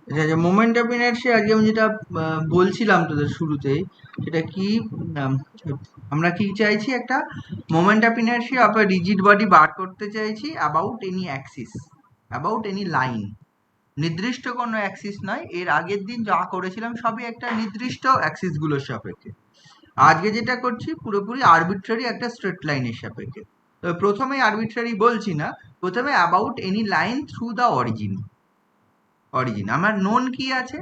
আচ্ছা আচ্ছা, moment of inertia আজকে আমি যেটা বলছিলাম তোদের শুরুতেই, সেটা কি উম, আমরা কি চাইছি, একটা moment of inertia of a rigid body বার করতে চাইছি about any axis, about any line. নির্দিষ্ট কোনো অ্যাক্সিস নয়, এর আগের দিন যা করেছিলাম সবই একটা নির্দিষ্ট অ্যাক্সিস গুলোর সাপেক্ষে। আজকে যেটা করছি পুরোপুরি আরবিট্রারি একটা স্ট্রেট লাইনের সাপেক্ষে। তো প্রথমে আরবিট্রারি বলছি না, প্রথমে about any line through the origin. Origin আমার নোন কি আছে,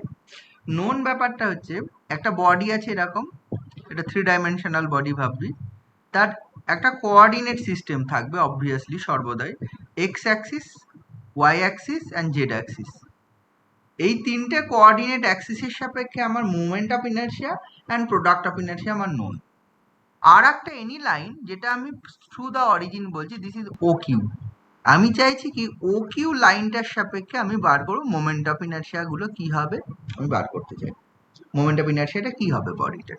নোন ব্যাপারটা হচ্ছে একটা বডি আছে এরকম, এটা 3 ডাইমেনশনাল বডি ভাববি, তার একটা কোঅর্ডিনেট সিস্টেম থাকবে অবভিয়াসলি সর্বদাই, X axis, Y axis and Z axis. এই তিনটে কোঅর্ডিনেট অ্যাক্সিসের সাপেক্ষে আমার movement of inertia and product of inertia আমার নোন। আর একটা এনি লাইন যেটা আমি থ্রু দ্য অরিজিন বলছি, দিস ইজ ও কিউ। আমি চাইছি কি ও কিউ লাইনটার সাপেক্ষে আমি বার করবো মোমেন্ট অফ ইনার্শিয়া গুলো কি হবে, আমি বার করতে চাই মোমেন্ট অফ ইনার্শিয়াটা কি হবে বডিটা।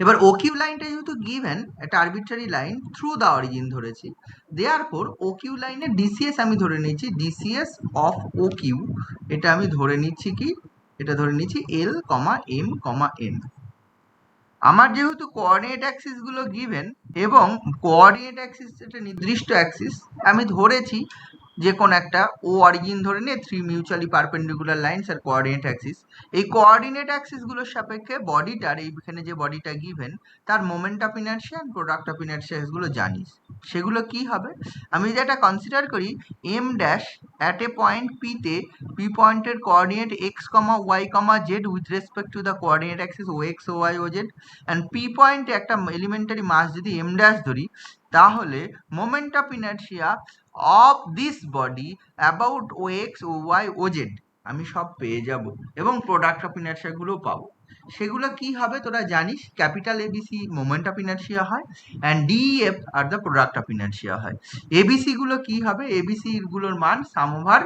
এবার ও কিউ লাইনটা যেহেতু গিভেন, একটা arbitrary line through the origin ধরেছি, দেয়ারফর ও কিউ লাইনের ডিসিএস আমি ধরে নিচ্ছি, ডিসিএস অফ ও কিউ, এটা আমি ধরে নিচ্ছি কি, এটা ধরে নিচ্ছি এল কমা এম কমা এন। আমার যেহেতু কোঅর্ডিনেট অ্যাক্সিস গুলো গিভেন এবং কোঅর্ডিনেট অ্যাক্সিস একটা নির্দিষ্ট অ্যাক্সিস, আমি ধরেছি যে কোন একটা ও অরিজিন ধরে নিয়ে 3 মিউচুয়ালি পারপেন্ডিকুলার লাইনস আর কোঅর্ডিনেট অ্যাক্সিস। এই কোঅর্ডিনেট অ্যাক্সিস গুলোর সাপেক্ষে বডিটার, এইখানে যে বডিটা গিভেন, তার moment of inertia and product of inertia গুলো জানিস। সেগুলো কি হবে, আমি যদি এটা কনসিডার করি, M dash at a point P তে, পি পয়েন্টের coordinate x comma Y comma Z with respect to the coordinate axis O x O Y O Z, and P পয়েন্টে একটা এলিমেন্টারি মাস যদি এম ড্যাশ ধরি, তাহলে moment of inertia of this body about O x O Y O Z আমি সব পেয়ে যাব, এবং প্রোডাক্ট অফ ইনার্শিয়া গুলো পাবো। সেগুলো কি হবে তোরা জানিস, capital ABC moment of inertia হয়, and DF are the product of inertia হয়। এবিসি গুলো কি হবে, এবিসি গুলোর মান সাম ওভার,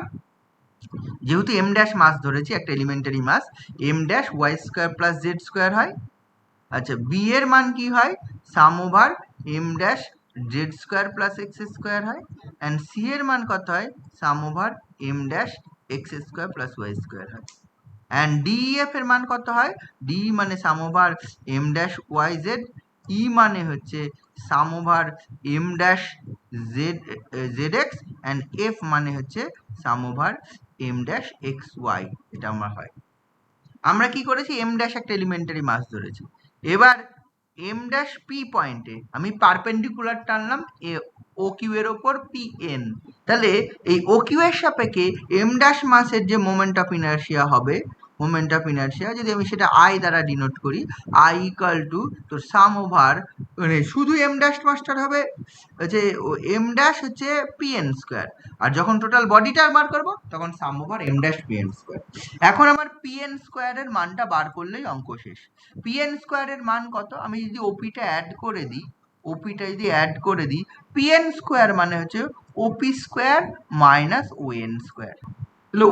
যেহেতু এম ড্যাশ মাস ধরেছি একটা elementary mass, M dash Y square plus Z square হয়। আচ্ছা, বি এর মান কি হয়, sum over M dash Z square plus x square হয়, অ্যান্ড সি এর মান কত হয়, sum over M dash x square plus Y square হয়। অ্যান্ড ডিএফ এর মান কত হয়, ডি মানে sum over M dash Y Z, E মানে হচ্ছে sum over M dash Z Z X, and F মানে হচ্ছে sum over M dash x Y. এটা আমার হয়। আমরা কি করেছি, এম ড্যাশ একটা এলিমেন্টারি মাস ধরেছি। এবার এম ড্যাশ পি পয়েন্টে আমি পারপেন্ডিকুলার টানলাম ও কিউ এর ওপর পি এন, তাহলে এই ও কিউ এর সাপেক্ষে এম ড্যাশ মাসের যে মোমেন্ট অফ ইনার্শিয়া হবে, মোমেন্ট অফ ইনার্শিয়া যদি আমি সেটা আই দ্বারা ডিনোট করি, আই ইকাল টু তোর সাম ওভার, মানে শুধু এম ড্যাশ মাস্টার হবে হচ্ছে এম ড্যাশ হচ্ছে পি এন স্কোয়ার, আর যখন টোটাল বডিটা বার করবো তখন sum over M dash P N square. এখন আমার পি এন স্কোয়ারের মানটা বার করলেই অঙ্ক শেষ। পি এন স্কোয়ারের মান কত, আমি যদি ওপিটা অ্যাড করে দিই, ওপিটা যদি অ্যাড করে দিই, পি এন স্কোয়ার মানে হচ্ছে OP square minus O N square. তাহলে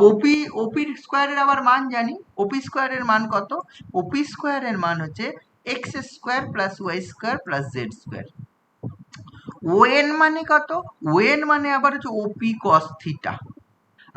ওপির স্কোয়ারের আবার মান জানি, ওপি স্কোয়ারের মান কত, ওপি স্কোয়ারের মান হচ্ছে x square plus Y square plus Z square. O N মানে কত, ও এন মানে আবার হচ্ছে ওপি কস থিটা।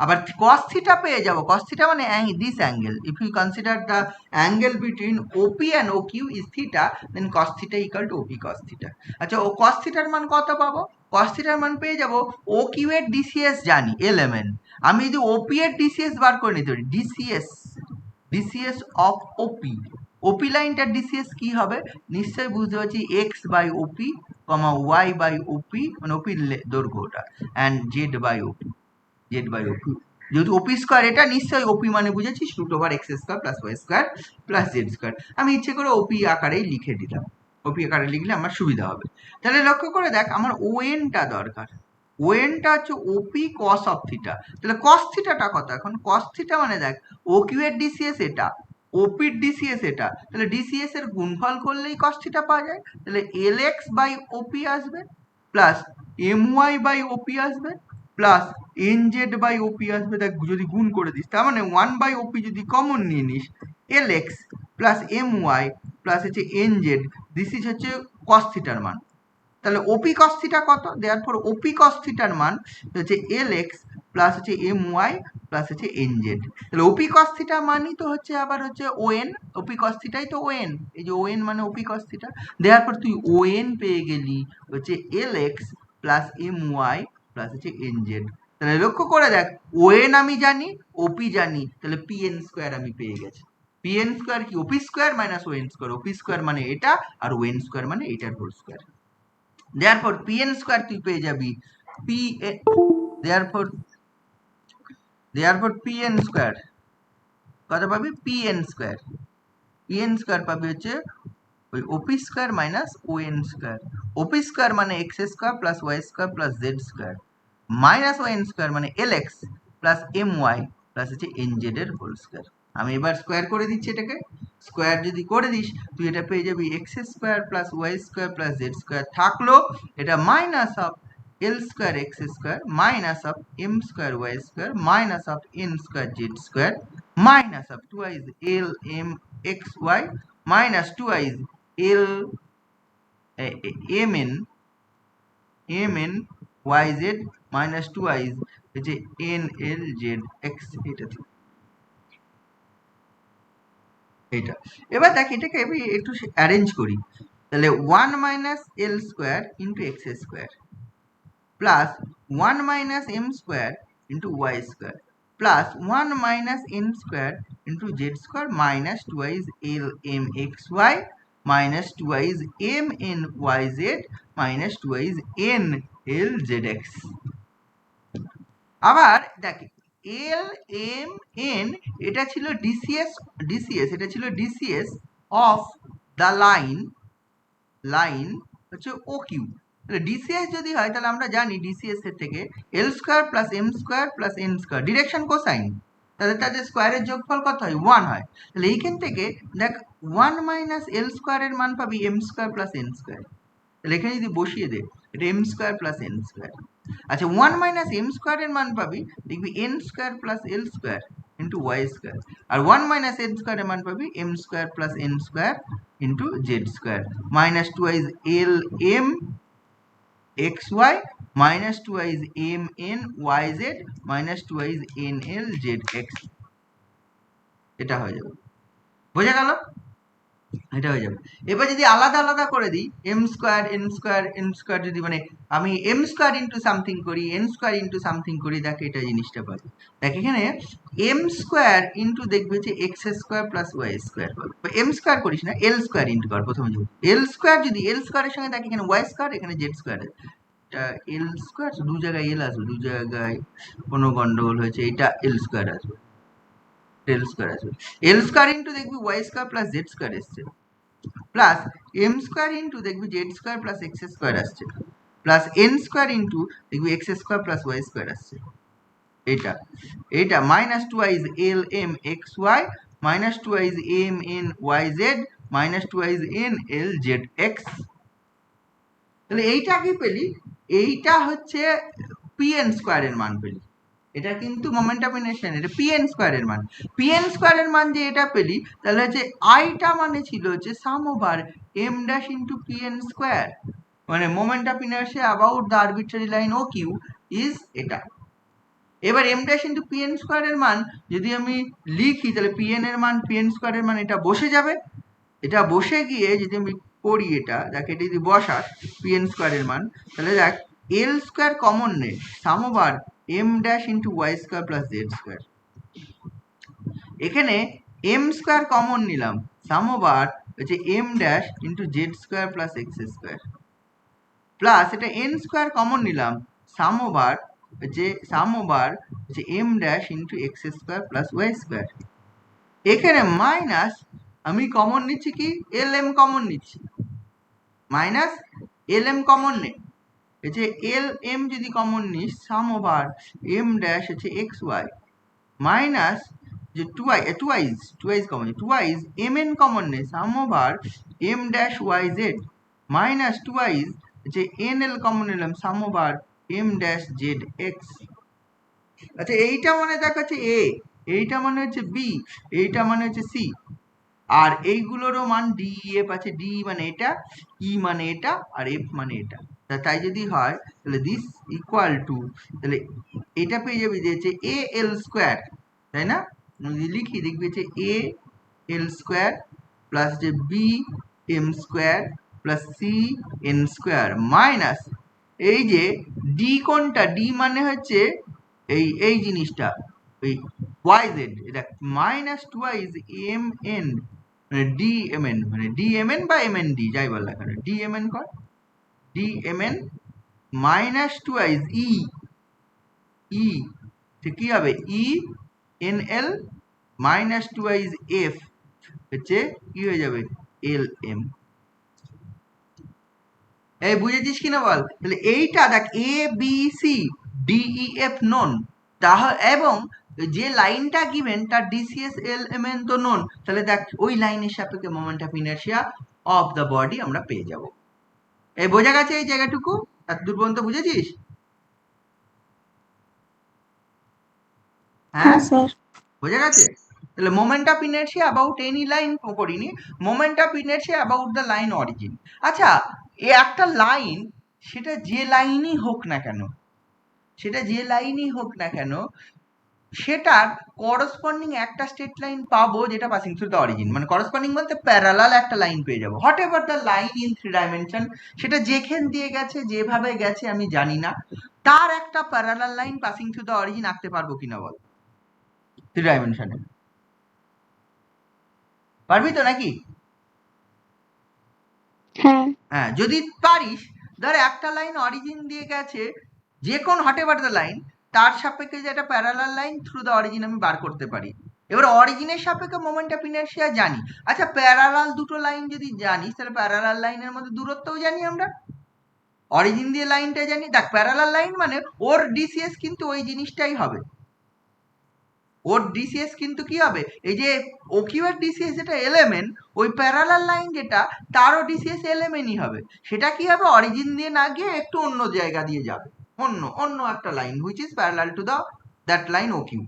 আবার cos theta পেয়ে যাবো, cos theta মানে this angle, if you consider the angle between OP and OQ is theta, then cos theta equal to OP cos theta। আচ্ছা, ও cos theta র মান কত পাবো, cos theta র মান পেয়ে যাবো OQ এর DCS জানি LMN, আমি যদি OP এর DCS বার করে নিতে পারি, DCS of OP, OP লাইনটার DCS কি হবে, নিশ্চয়ই বুঝতে পারছি x by OP, y by OP মানে OP দৈর্ঘ্যটা, and z by OP, Z by OP. যেহেতু ওপি স্কোয়ার এটা, নিশ্চয়ই ওপি মানে বুঝেছি root over X square plus Y square plus Z square. আমি ইচ্ছে করে ওপি আকারেই লিখে দিলাম, ওপি আকারে লিখলে আমার সুবিধা হবে। তাহলে লক্ষ্য করে দেখ, আমার ও এনটা দরকার, ও এনটা হচ্ছে ওপি কস অফ থিটা। তাহলে কস থিটাটা কত, এখন কস থিটা মানে দেখ ও কিউ এর ডিসিএস এটা, ওপির ডিসিএস এটা, তাহলে ডিসিএস এর গুণফল করলেই কস থিটা পাওয়া যায়। তাহলে এল এক্স বাই ওপি আসবে প্লাস এম ওয়াই বাই ওপি আসবে প্লাস এন জেড বাই ওপি আসবে। দেখ যদি গুণ করে দিস, তার মানে ওয়ান বাই ওপি যদি কমন নিয়ে নিস, L X plus M Y plus হচ্ছে এন জেড, দিস ইজ হচ্ছে কস থিটার মান। তাহলে ওপি কস থিটা কত, দেয়ারফর ওপি কস থিটার মান হচ্ছে এল এক্স প্লাস হচ্ছে এম ওয়াই প্লাস হচ্ছে এন জেড। তাহলে ওপি কস থিটা মানি তো হচ্ছে আবার হচ্ছে ওএন, ওপি কস থিটাই তো ওএন, এই যে ওএন মানে ওপি কস থিটা। দেওয়ার পর তুই ওএন পেয়ে গেলি হচ্ছে L X plus M Y plus হচ্ছে এন জেড। তাহলে লক্ষ্য করে দেখ, ওএন আমি জানি, ওপি জানি, তাহলে পি এন স্কোয়ার আমি পেয়ে গেছি। পি এন স্কোয়ার কি? OP square minus ON square. OP square মানে এটা, আর ওএন স্কোয়ার মানে এটার whole square. Therefore P N square তুই পেয়ে যাবি P therefore P N square কত পাবি? P N square. P N square পাবি হচ্ছে ওই OP square minus O N square. OP square মানে X square plus Y square plus Z square minus O N square মানে L X plus M Y plus হচ্ছে N Z এর whole square. আমি এবার square করে দিচ্ছি এটাকে। Square যদি করে দিস তুই এটা পেয়ে যাবি X square plus Y square plus Z square থাকলো, এটা minus of L square X square minus of M square Y square minus of N square Z square minus of twice L M X Y minus twice L M N Y Z minus twice হচ্ছে N L Z X. এটা এবার দেখ, এটাকে আমি একটু arrange করি। তাহলে 1 minus L square into X square plus 1 minus M square into Y square plus 1 minus N square into Z square minus twice L M X Y minus twice M N Y Z minus twice N L Z X. আবার দেখ, এল M N এটা ছিল DCs এটা ছিল DCs of the line হচ্ছে O Q. তাহলে DCs যদি হয় তাহলে আমরা জানি ডিসিএস এর থেকে L square plus M square plus N square direction cosine, তাহলে তাদের স্কোয়ারের যোগফল কত হয়? 1 হয়। তাহলে এইখান থেকে দেখ 1 মাইনাস এল স্কোয়ারের মান পাবি M square plus N square. তাহলে এখানে যদি বসিয়ে দে, এটা M square plus N square. আচ্ছা 1 মাইনাস এম স্কোয়ারের মান পাবি দেখবি N square plus L square into Y square, আর 1 মাইনাস এন স্কোয়ারের মান পাবি M square plus N square into Z square minus twice L M X Y minus twice M N Y Z minus twice N L Z X. এটা হয়ে যাবে, বোঝা গেল? এটা হয়ে যাবে। এবার যদি আলাদা আলাদা করে দিই, M square N square N square যদি মানে আমি এম স্কোয়ার ইন্টু সামথিং করি এন স্কোয়ার ইন্টু সামথিং করি, দেখে এটা জিনিসটা পাবো। দেখ এখানে এম স্কোয়ার ইন্টু দেখবে যে X square plus Y square পাবে। এম স্কোয়ার করিস না, এল স্কোয়ার ইন্টু কর প্রথমে। যদি এল স্কোয়ার যদি এল স্কোয়ারের সঙ্গে দেখ এখানে ওয়াই স্কোয়ার এখানে জেড স্কোয়ার, এটা এল স্কোয়ার দু জায়গায় এল আসবে, দু জায়গায় কোনো গন্ডগোল হয়েছে, এটা এল স্কোয়ার আসবে, এল স্কোয়ার আসবে। এল স্কোয়ার ইন্টু দেখবি Y square plus Z square এসছে প্লাস এম স্কোয়ার ইন্টু দেখবি Z square plus x square আসছে প্লাস এন স্কোয়ার ইন্টু দেখবি X square plus Y square আসছে। এটা minus twice L M X Y minus twice M N Y Z minus twice N L Z X. তাহলে এইটা কি পেলি? এইটা হচ্ছে পি এন স্কোয়ারের মান পেলি। এটা কিন্তু মোমেন্ট অফ ইনারশিয়া, এটা পি এন স্কোয়ারের মান। পি এন স্কোয়ারের মান যে এটা পেলি, তাহলে হচ্ছে আইটা মানে ছিল হচ্ছে sum over M dash into P N square, মানে moment of inertia about the arbitrary line O Q is এটা। এবার M dash into P N স্কোয়ারের মান যদি আমি লিখি, তাহলে পি এন এর মান পি এন স্কোয়ারের মান এটা বসে যাবে। এটা বসে গিয়ে যদি আমি করি, এটা দেখ, এটা যদি বসাস পি এন স্কোয়ারের মান, তাহলে দেখ এল স্কোয়ার কমন নে, sum over M dash into Y square plus Z square. এখানে এম স্কোয়ার কমন নিলাম, সাম ওভার হচ্ছে M dash into Z square plus x square plus এটা এন স্কোয়ার কমন নিলাম, সাম ওভার হচ্ছে M dash into X square plus Y square. এখানে minus আমি common নিচ্ছি কি? এল এম কমন নিচ্ছি, মাইনাস এল এম কমন নে, এই যে এল এম যদি কমন নিস সাম ওভার এম ড্যাশ হচ্ছে এক্স ওয়াই মাইনাস যে twice common, twice M N common নে, sum over M dash Y Z minus twice যে এন এল কমন নিলাম, sum over M dash Z X. আচ্ছা এইটা মানে দেখাচ্ছে এ, এইটা মানে হচ্ছে বি, এইটা মানে হচ্ছে সি, আর এইগুলোরও মান ডি এফ আছে। ডি মানে এটা, ই মানে এটা, আর এফ মানে এটা। তাই যদি হয় তাহলে দিস ইকুয়াল টু, তাহলে এটা পেয়ে যাবে যে হচ্ছে এ এল স্কোয়ার, তাই না? যদি লিখি দেখবি যে এ এল স্কোয়ার প্লাস যে B M square plus C N square minus এই যে ডি কোনটা, ডি মানে হচ্ছে এই জিনিসটা ওই ওয়াই জেড, এটা মাইনাস টুয়াইজ এম এন মানে ডি এম এন, মানে ডি এম এন বা এম এন ডি যাই বল না কেন, ডি এম এন কর, D M N minus twice E E কি হবে E N L minus twice F হচ্ছে কি হয়ে যাবে এল এম। এই বুঝেছিস কিনা বল? তাহলে এইটা দেখ A B C D E F নন, তাহলে এবং যে লাইনটা গিভেন তার ডিসিএস এল এম এন তো নন, তাহলে দেখ ওই লাইনের সাপেক্ষে moment of inertia of the body আমরা পেয়ে যাব। এই বোঝা গেছে এই জায়গাটুকু? এত দূর পর্যন্ত বুঝেছিস? হ্যাঁ স্যার। বোঝা গেছে? তাহলে moment of inertia about any line করিনি, moment of inertia about the line origin. আচ্ছা, এ একটা লাইন, সেটা যে লাইনই হোক না কেন, সেটা যে লাইনই হোক না কেন, সেটার করসপন্ডিং একটা স্ট্রেট লাইন পাবো যেটা পাসিং থ্রু দ্য অরিজিন, মানে করসপন্ডিং বলতে প্যারালাল একটা লাইন পেয়ে যাবো, what ever the line in 3 dimension, সেটা যেখান দিয়ে গেছে যেভাবে গেছে আমি জানি না, তার একটা parallel line passing through the origin আঁকতে পারবো কিনা বল 3 ডাইমেনশনে? পারবি তো নাকি? হ্যাঁ। হ্যাঁ, যদি পারিস, ধর একটা লাইন অরিজিন দিয়ে গেছে, যে কোন হোয়াট এভার দ্য লাইন, তার সাপেক্ষে যে একটা parallel line through the origin আমি বার করতে পারি। এবার অরিজিনের সাপেক্ষে মোমেন্ট অফ ইনার্শিয়া জানি। আচ্ছা, প্যারালাল দুটো লাইন যদি জানিস, তাহলে প্যারালাল লাইনের মধ্যে দূরত্বও জানি আমরা, অরিজিন দিয়ে লাইনটা জানি। দেখ প্যারালাল লাইন মানে ওর ডিসিএস কিন্তু ওই জিনিসটাই হবে, ওর ডিসিএস কিন্তু কি হবে, এই যে ওকিউ এর ডিসিএস যেটা এলএমএন, ওই প্যারালাল লাইন যেটা তারও ডিসিএস এলএমএনই হবে। সেটা কি হবে, অরিজিন দিয়ে না গিয়ে একটু অন্য জায়গা দিয়ে যাবে, অন্য অন্য একটা line which is parallel to the that line OQ.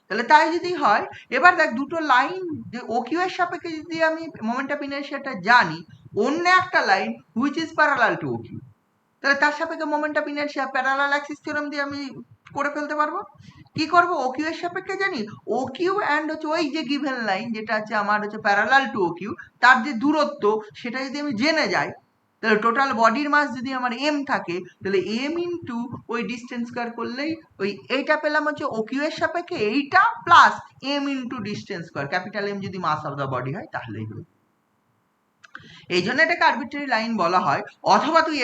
তাহলে তাই যদি হয়, এবার দেখ দুটো লাইন যে ওকিউ এর সাপেক্ষে যদি আমি মোমেন্ট অফ ইনার্শিয়াটা জানি, অন্য একটা line which is parallel two OQ, তাহলে তার সাপেক্ষে moment of inertia parallel Axis theorem দিয়ে আমি করে ফেলতে পারবো। কি করবো, ওকিউ এর সাপেক্ষে জানি ওকিউ অ্যান্ড হচ্ছে ওই যে গিভেন লাইন যেটা আছে আমার হচ্ছে প্যারালাল টু ওকিউ, তার যে দূরত্ব সেটা যদি আমি জেনে যাই, তাহলে টোটাল বডির মাস যদি আমার এম থাকে, তাহলে এম ইন্টু ওই ডিস্টেন্স স্কোয়ার করলেই ওই এইটা পেলাম হচ্ছে ওকিউ এর সাপেক্ষে এইটা plus M into distance square, capital M যদি মাস অফ দ্য বডি হয় তাহলেই হলো। এই জন্য এটাকে আরবিট্রারি লাইন বলা হয়। অথবা তুই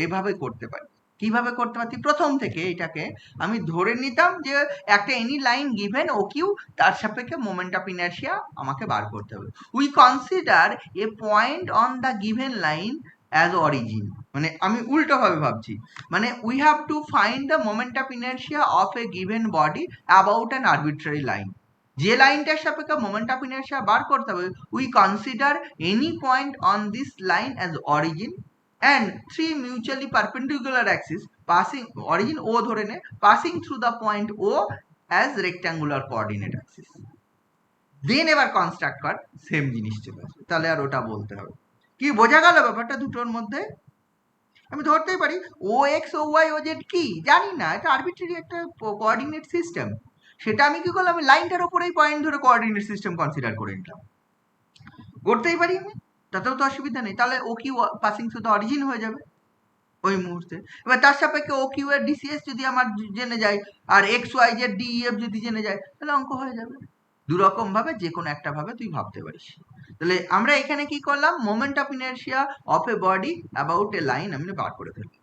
এভাবেই করতে পারিস। কিভাবে করতে পারতি, প্রথম থেকে এটাকে আমি ধরে নিতাম যে একটা any line given O Q, তার সাপেক্ষে মোমেন্ট অফ ইনার্শিয়া আমাকে বার করতে হবে। We consider a point on the given line as origin, মানে আমি উল্টো ভাবে ভাবছি, মানে we have to find the moment of inertia of a given body about an arbitrary line. যে লাইনটার সাপেক্ষে মোমেন্ট অফ ইনার্শিয়া বার করতে হবে, we consider any point on this line as origin and three mutually perpendicular axes passing origin O ধরে নে passing through the point O as rectangular coordinate axis, দেন এবার construct কর same জিনিস চলে আসবে, তাহলে আর ওটা বলতে হবে। কি বোঝা গেল ব্যাপারটা দুটোর মধ্যে? আমি ধরতেই পারি ও x O Y O Z কি জানি না, এটা আরবিট্রারি একটা কোঅর্ডিনেট সিস্টেম, সেটা আমি কি করলাম, লাইনটার উপরেই পয়েন্ট ধরে কোঅর্ডিনেট সিস্টেম কনসিডার করে নিলাম, করতেই পারি আমি, তাতেও তো অসুবিধা নেই। তাহলে O Q passing through the origin হয়ে যাবে ওই মুহূর্তে। এবার তার সাপেক্ষে ও কিউ এর ডিসিএস যদি আমার জেনে যায়, আর X Y Z D F যদি জেনে যায়, তাহলে অঙ্ক হয়ে যাবে। দুরকম ভাবে যে কোনো একটা ভাবে তুই ভাবতে পারিস। তাহলে আমরা এখানে কি করলাম, moment of inertia of a body about a line আমি বার করে ফেললাম।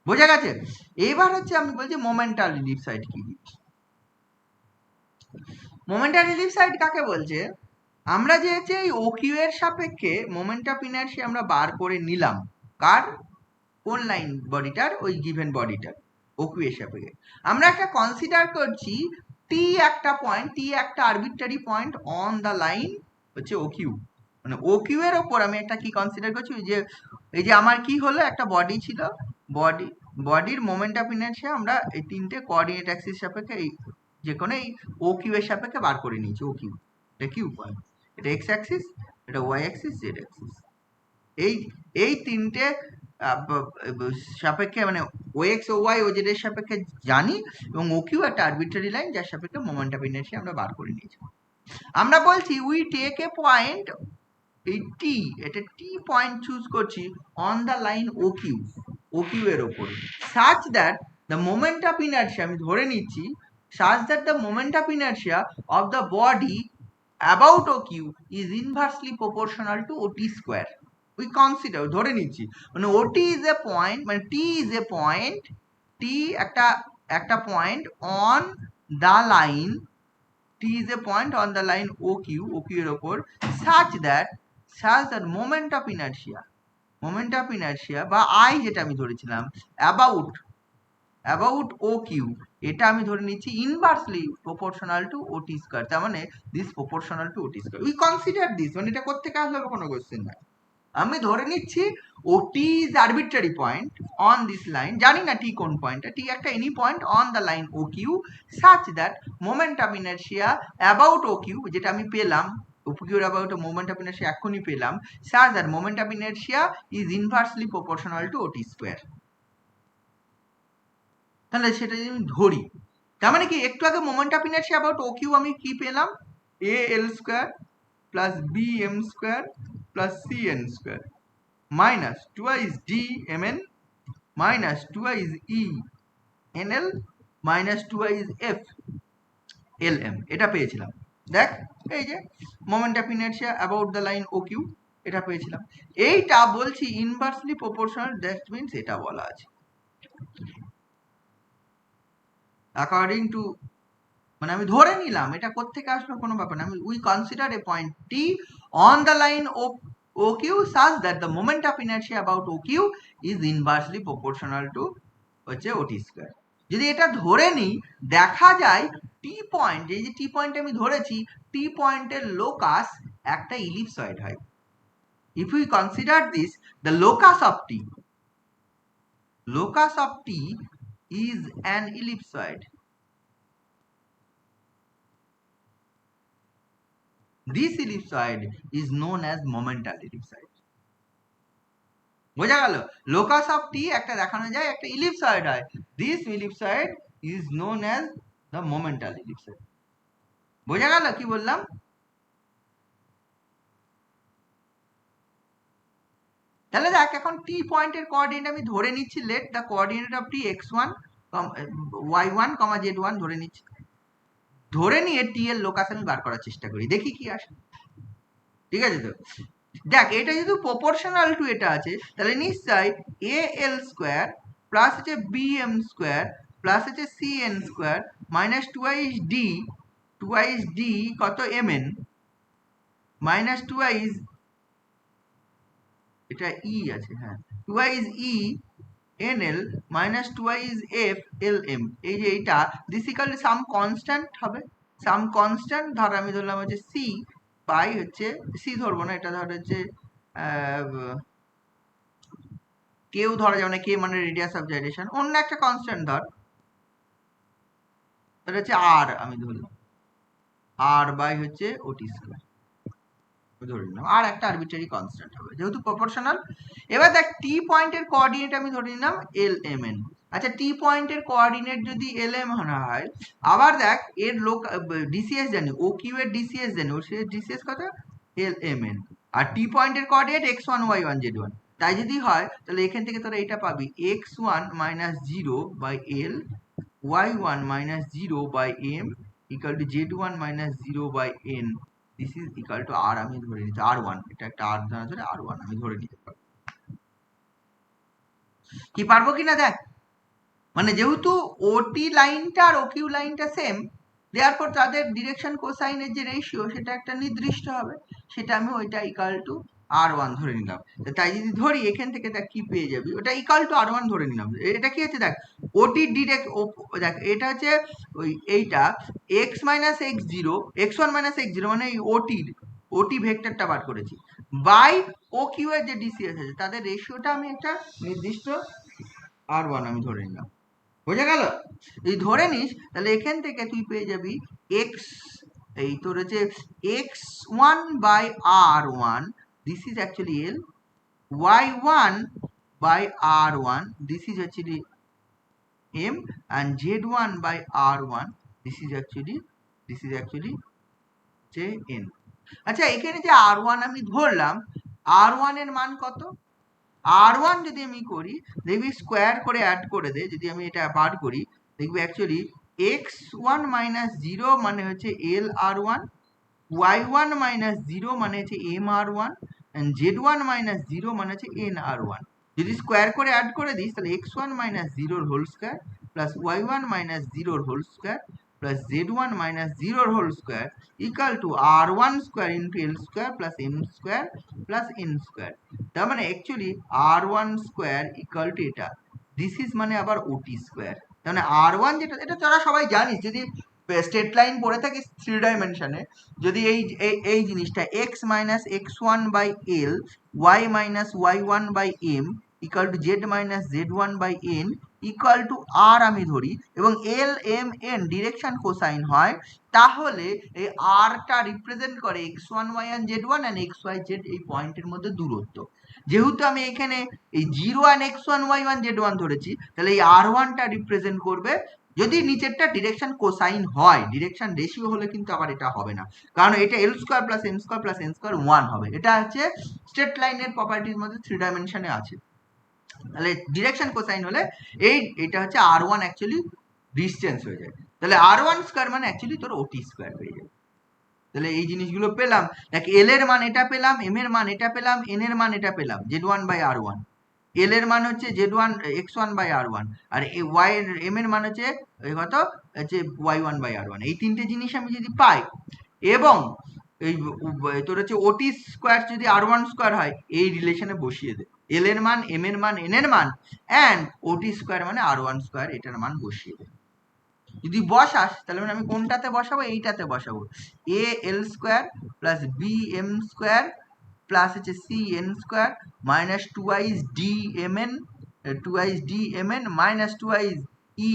বোঝা গেছে? এবার হচ্ছে আমি বলছি মোমেন্টাল রিলিফ সাইড কি। মোমেন্টাল রিলিফ সাইড কাকে বলছে, আমরা যে হচ্ছে এই ওকিউ এর সাপেক্ষে মোমেন্ট অফ ইনার্শিয়া আমরা বার করে নিলাম, কার, কোন লাইন বডিটার, ওই গিভেন বডিটার ওকিউ এর সাপেক্ষে আমরা একটা কনসিডার করছি টি একটা পয়েন্ট, টি একটা arbitrary point on the line হচ্ছে ওকিউ, মানে ওকিউ এর ওপর আমি একটা কি কনসিডার করছি, যে এই যে আমার কি হলো, একটা বডি ছিল, বডির মোমেন্ট অফ ইনার্শিয়া আমরা এই তিনটে কোঅর্ডিনেট অ্যাক্সিস সাপেক্ষে এই যে কোনো এই ওকিউ এর সাপেক্ষে বার করে নিয়েছি। ওকিউ এটা কিউ পয়েন্ট, এটা এক্স অ্যাক্সিস, এটা ওয়াই অ্যাক্সিস, জেড অ্যাক্সিস, এই এই তিনটে সাপেক্ষে মানে O x O Y O Z এর সাপেক্ষে জানি, এবং ও কিউ একটা আরবিট্রারি লাইন যার সাপেক্ষে মোমেন্ট অফ ইনার্শিয়া আমরা বার করে নিয়েছি। আমরা বলছি উই টেক এ পয়েন্ট, এই টি, এটা টি পয়েন্ট চুজ করছি on the line O Q, O Q এর ওপর, such that the moment of inertia, আমি ধরে নিচ্ছি such that the moment of inertia of the body about OQ is inversely proportional to OT square. We consider, ধরে নিচ্ছি মানে OT is a point, মানে T is a point, T একটা point on the line, T is a point on the line OQ, OQ এর ওপর, such that moment of inertia বা I যেটা আমি ধরেছিলাম about OQ, এটা আমি ধরে নিচ্ছি inversely proportional two OT square, তার মানে this proportional to OT square. We consider this, মানে এটা করতে আসলে কোনো কোশ্চেন নাই। আমি ধরে নিচ্ছি OT is arbitrary point on this line, জানি না টি কোন পয়েন্টটা, টি একটা any point on the line OQ such that moment of inertia about OQ, যেটা আমি পেলাম OQ এর অ্যাবাউট মোমেন্ট অফ ইনার্শিয়া এখনই পেলাম, such that moment of inertia is inversely proportional two OT square. তাহলে সেটা যদি আমি ধরি, তার মানে কি একটু আগে moment of inertia about O Q আমি কি পেলাম, A L square plus B M square plus C N square minus twice D M N minus twice E N L minus twice F L M, এটা পেয়েছিলাম। দেখ এই যে moment of inertia about the line O Q, এটা পেয়েছিলাম। এইটা বলছি inversely proportional, that means এটা বলা আছে অ্যাকর্ডিং টু, মানে আমি ধরে নিলাম, এটা কোত্থেকে আসলো কোনো ব্যাপার না, আমি we consider a point T on the line O Q such that the moment of inertia about O Q is inversely proportional to হচ্ছে ওটি স্কোয়ার। যদি এটা ধরে নিই, দেখা যায় টি পয়েন্ট, এই যে টি পয়েন্ট আমি ধরেছি, টি পয়েন্টের লোকাস একটা ইলিপসয়েড হয়। If we consider this, the locus of T is an ellipsoid. This ellipsoid is known as momental ellipsoid. বোঝা গেল? লোকাস অফ টি একটা দেখানো যায় একটা ইলিপসয়েড হয়, this ellipsoid is known as the momental ellipsoid. বোঝা গেল কি বললাম? তাহলে দেখ এখন টি পয়েন্টের কোঅর্ডিনেট আমি ধরে নিচ্ছি, let the coordinate of T x1 y1 z1 ধরে নিচ্ছি, ধরে নিয়ে টি এর লোকাস আমি বার করার চেষ্টা করি, দেখি কি আসে। ঠিক আছে তো? দেখ এটা যেহেতু প্রপোর্শনাল টু এটা আছে, তাহলে নিশ্চয় এ এল স্কোয়ার প্লাস হচ্ছে বি এম স্কোয়ার প্লাস হচ্ছে C N square minus twice D কত এম এন মাইনাস টুয়াইজ, এটা ই আছে, হ্যাঁ, twice E N L minus twice F L M, এই যে এইটা দিস ইকাল সাম কনস্ট্যান্ট হবে, সাম কনস্ট্যান্ট ধর আমি ধরলাম হচ্ছে সি বাই হচ্ছে, সি ধরবো না, এটা ধর হচ্ছে কেউ ধরা যাবে না, কে মানে রেডিয়াস অফ জাইরেশন, অন্য একটা কনস্ট্যান্ট ধর, এটা হচ্ছে আর, আমি ধরলাম আর বাই হচ্ছে ওটি স্কোয়ার, ধরে নিলাম আর একটা আরবিট্রারি কনস্ট্যান্ট হবে যেহেতু প্রপোর্শনাল। এবার দেখ টি পয়েন্টের কোঅর্ডিনেট আমি ধরে নিলাম এল এম এন। আচ্ছা টি পয়েন্টের কোঅর্ডিনেট যদি এল এম হয়, আবার দেখ এর লোক ডিসিএস জানি, ও কিউ এর ডিসিএস জানি, ও সে ডিসিএস কত এল এম এন, আর টি পয়েন্টের coordinate X one Y one Z one, তাই যদি হয় তাহলে এখান থেকে তোরা এটা পাবি X one minus zero by L Y one minus zero by M equal to Z one minus zero by N, this is equal to R, আমি ধরে নিতে আর ওয়ান, এটা একটা আর ধরে আর ওয়ান আমি ধরে নিতে পারবো। কি পারবো কিনা দেখ, মানে যেহেতু ওটি লাইনটা আর ওকিউ লাইনটা সেম, দেয়ারপর তাদের ডিরেকশন কোসাইনের যে রেশিও সেটা একটা নির্দিষ্ট হবে, সেটা আমি ওইটা ইকাল টু আর ওয়ান ধরে নিলাম। তাই যদি ধরি এখান থেকে দেখ কি পেয়ে যাবি, ওটা ইকাল টু আর ওয়ান ধরে নিলাম। এটা কি হচ্ছে দেখ ওটি ডিরেক্ট, দেখ এটা হচ্ছে ওই এইটা x minus x zero, x one minus x zero, মানে এই ওটি ভেক্টরটা বার করেছি বাই ও কিউ এর যে ডিসিএস আছে তাদের রেশিওটা আমি একটা নির্দিষ্ট আর ওয়ান আমি ধরে নিলাম। বোঝা গেল? যদি ধরে নিস তাহলে এখান থেকে তুই পেয়ে যাবি এক্স, এই তোর হচ্ছে X one by R one, this is actually L, Y one by r1, this is actually m, and z1 by r1, this is actually n. আচ্ছা, এখানে যে r1 আমি ধরলাম, r1 এর মান কত? r1 যদি আমি করি, দেখবি স্কোয়ার করে অ্যাড করে দে, যদি আমি এটা বার করি, দেখবি অ্যাকচুয়ালি x1 মাইনাস 0 মানে হচ্ছে এল আর ওয়ান, y1 মাইনাস 0 মানে হচ্ছে M R one, and z1 minus 0 মানে হচ্ছে এন আর ওয়ান। যদি স্কোয়ার করে অ্যাড করে দিস, তাহলে x1 minus 0 whole square plus y1 minus 0 whole square plus z1 minus 0 whole square equal to r1 square into L square plus M square plus N square. তার মানে actually r1 square equal to এটা, this is মানে আবার ওটি square. তার মানে r1 যেটা, এটা তোরা সবাই জানিস, যদি স্ট্রেট লাইন পড়ে থাকিস 3 ডাইমেনশনে, যদি এই জিনিসটা x minus x1 by L, y minus y1 by M equal to z minus z1 by N equal to R আমি ধরি, এবং L M N direction cosine হয়, তাহলে এই আরটা রিপ্রেজেন্ট করে x1 y1 z1 and xy z এই পয়েন্টের মধ্যে দূরত্ব। যেহেতু আমি এখানে এই 0 and x1 y1 z1 ধরেছি, তাহলে এই r1টা রিপ্রেজেন্ট করবে, যদি নিচেরটা ডিরেকশন কোসাইন হয়, ডিরেকশন রেশিও হলে কিন্তু আবার এটা হবে না, কারণ এটা L square plus M square plus N square 1 হবে। এটা হচ্ছে স্ট্রেট লাইনের প্রপার্টির মধ্যে 3 ডাইমেনশনে আছে। তাহলে ডিরেকশন কোসাইন হলে এটা হচ্ছে r1 অ্যাকচুয়ালি ডিসটেন্স হয়ে যায়, তাহলে r1 স্কোয়ার মানে অ্যাকচুয়ালি তোর ওটি স্কোয়ার হয়ে যায়। তাহলে এই জিনিসগুলো পেলাম, দেখ এল এর মান এটা পেলাম, এম এর মান এটা পেলাম, এন এর মান এটা পেলাম, z1 বাই r1, এল এর মান হচ্ছে z1 x1 বাই r1, আর y এর এম এর মান হচ্ছে কত, হচ্ছে y1 বাই r1। এই তিনটে জিনিস আমি যদি পাই, এবং এই তোর হচ্ছে ওটি স্কোয়ার যদি r1 স্কোয়ার হয়, এই রিলেশনে বসিয়ে দে, এল এর মান, এম এর মান, এন এর মান, অ্যান্ড ওটি স্কোয়ার মানে r1 স্কোয়ার, এটার মান বসিয়ে দে। যদি বসাস, তাহলে আমি কোনটাতে বসাবো, এইটাতে বসাবো, A L square plus B M square plus হচ্ছে C N square minus 2i D M N, 2i D M N minus 2i E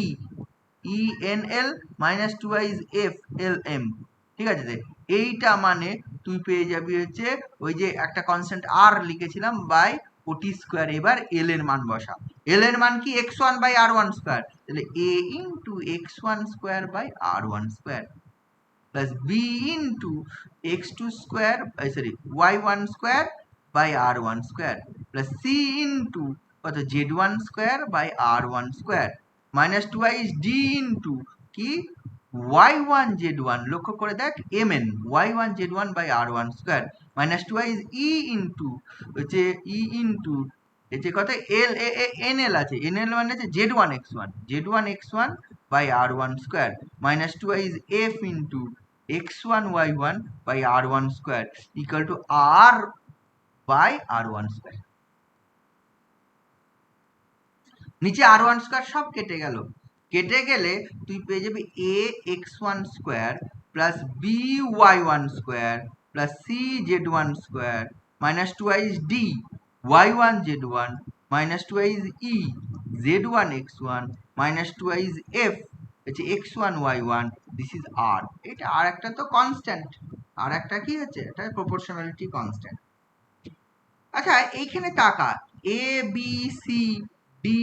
E N L minus 2i F L M. ঠিক আছে, এইটা মানে তুই পেয়ে যাবি হচ্ছে ওই যে একটা কনস্ট্যান্ট আর লিখেছিলাম বাই ওটি স্কোয়ার। এবার এল এর মান বসা, এল এর মান কি x1 বাই r1 স্কোয়ার, তাহলে a into x1 square by r1 square plus b into x2 square, sorry y1 square by r1 square plus c into কত z1 square by r1 square minus 2i d into কি y1 z1, লক্ষ্য করে দেখ mn y1 z1 by r1 square minus 2i e into হচ্ছে e into এই যে কত L N L আছে, এন এল মানে হচ্ছে z1 x1 by r1 square minus 2i f into x1 y1 by r1 square equal to r by r1 square. নিচে r1 square সব কেটে গেল, কেটে গেলে তুই পেয়ে যাবি a x1 square plus b y1 square plus c z1 square minus 2i d y1 z1 minus 2i e z1 x1 minus 2i f হচ্ছে x1 y1, দিস ইজ আর। এটা আর একটা তো কনস্ট্যান্ট, আর একটা কি হচ্ছে, এটা প্রপোর্শনালিটি কনস্ট্যান্ট। আচ্ছা এইখানে তাকা, A B C D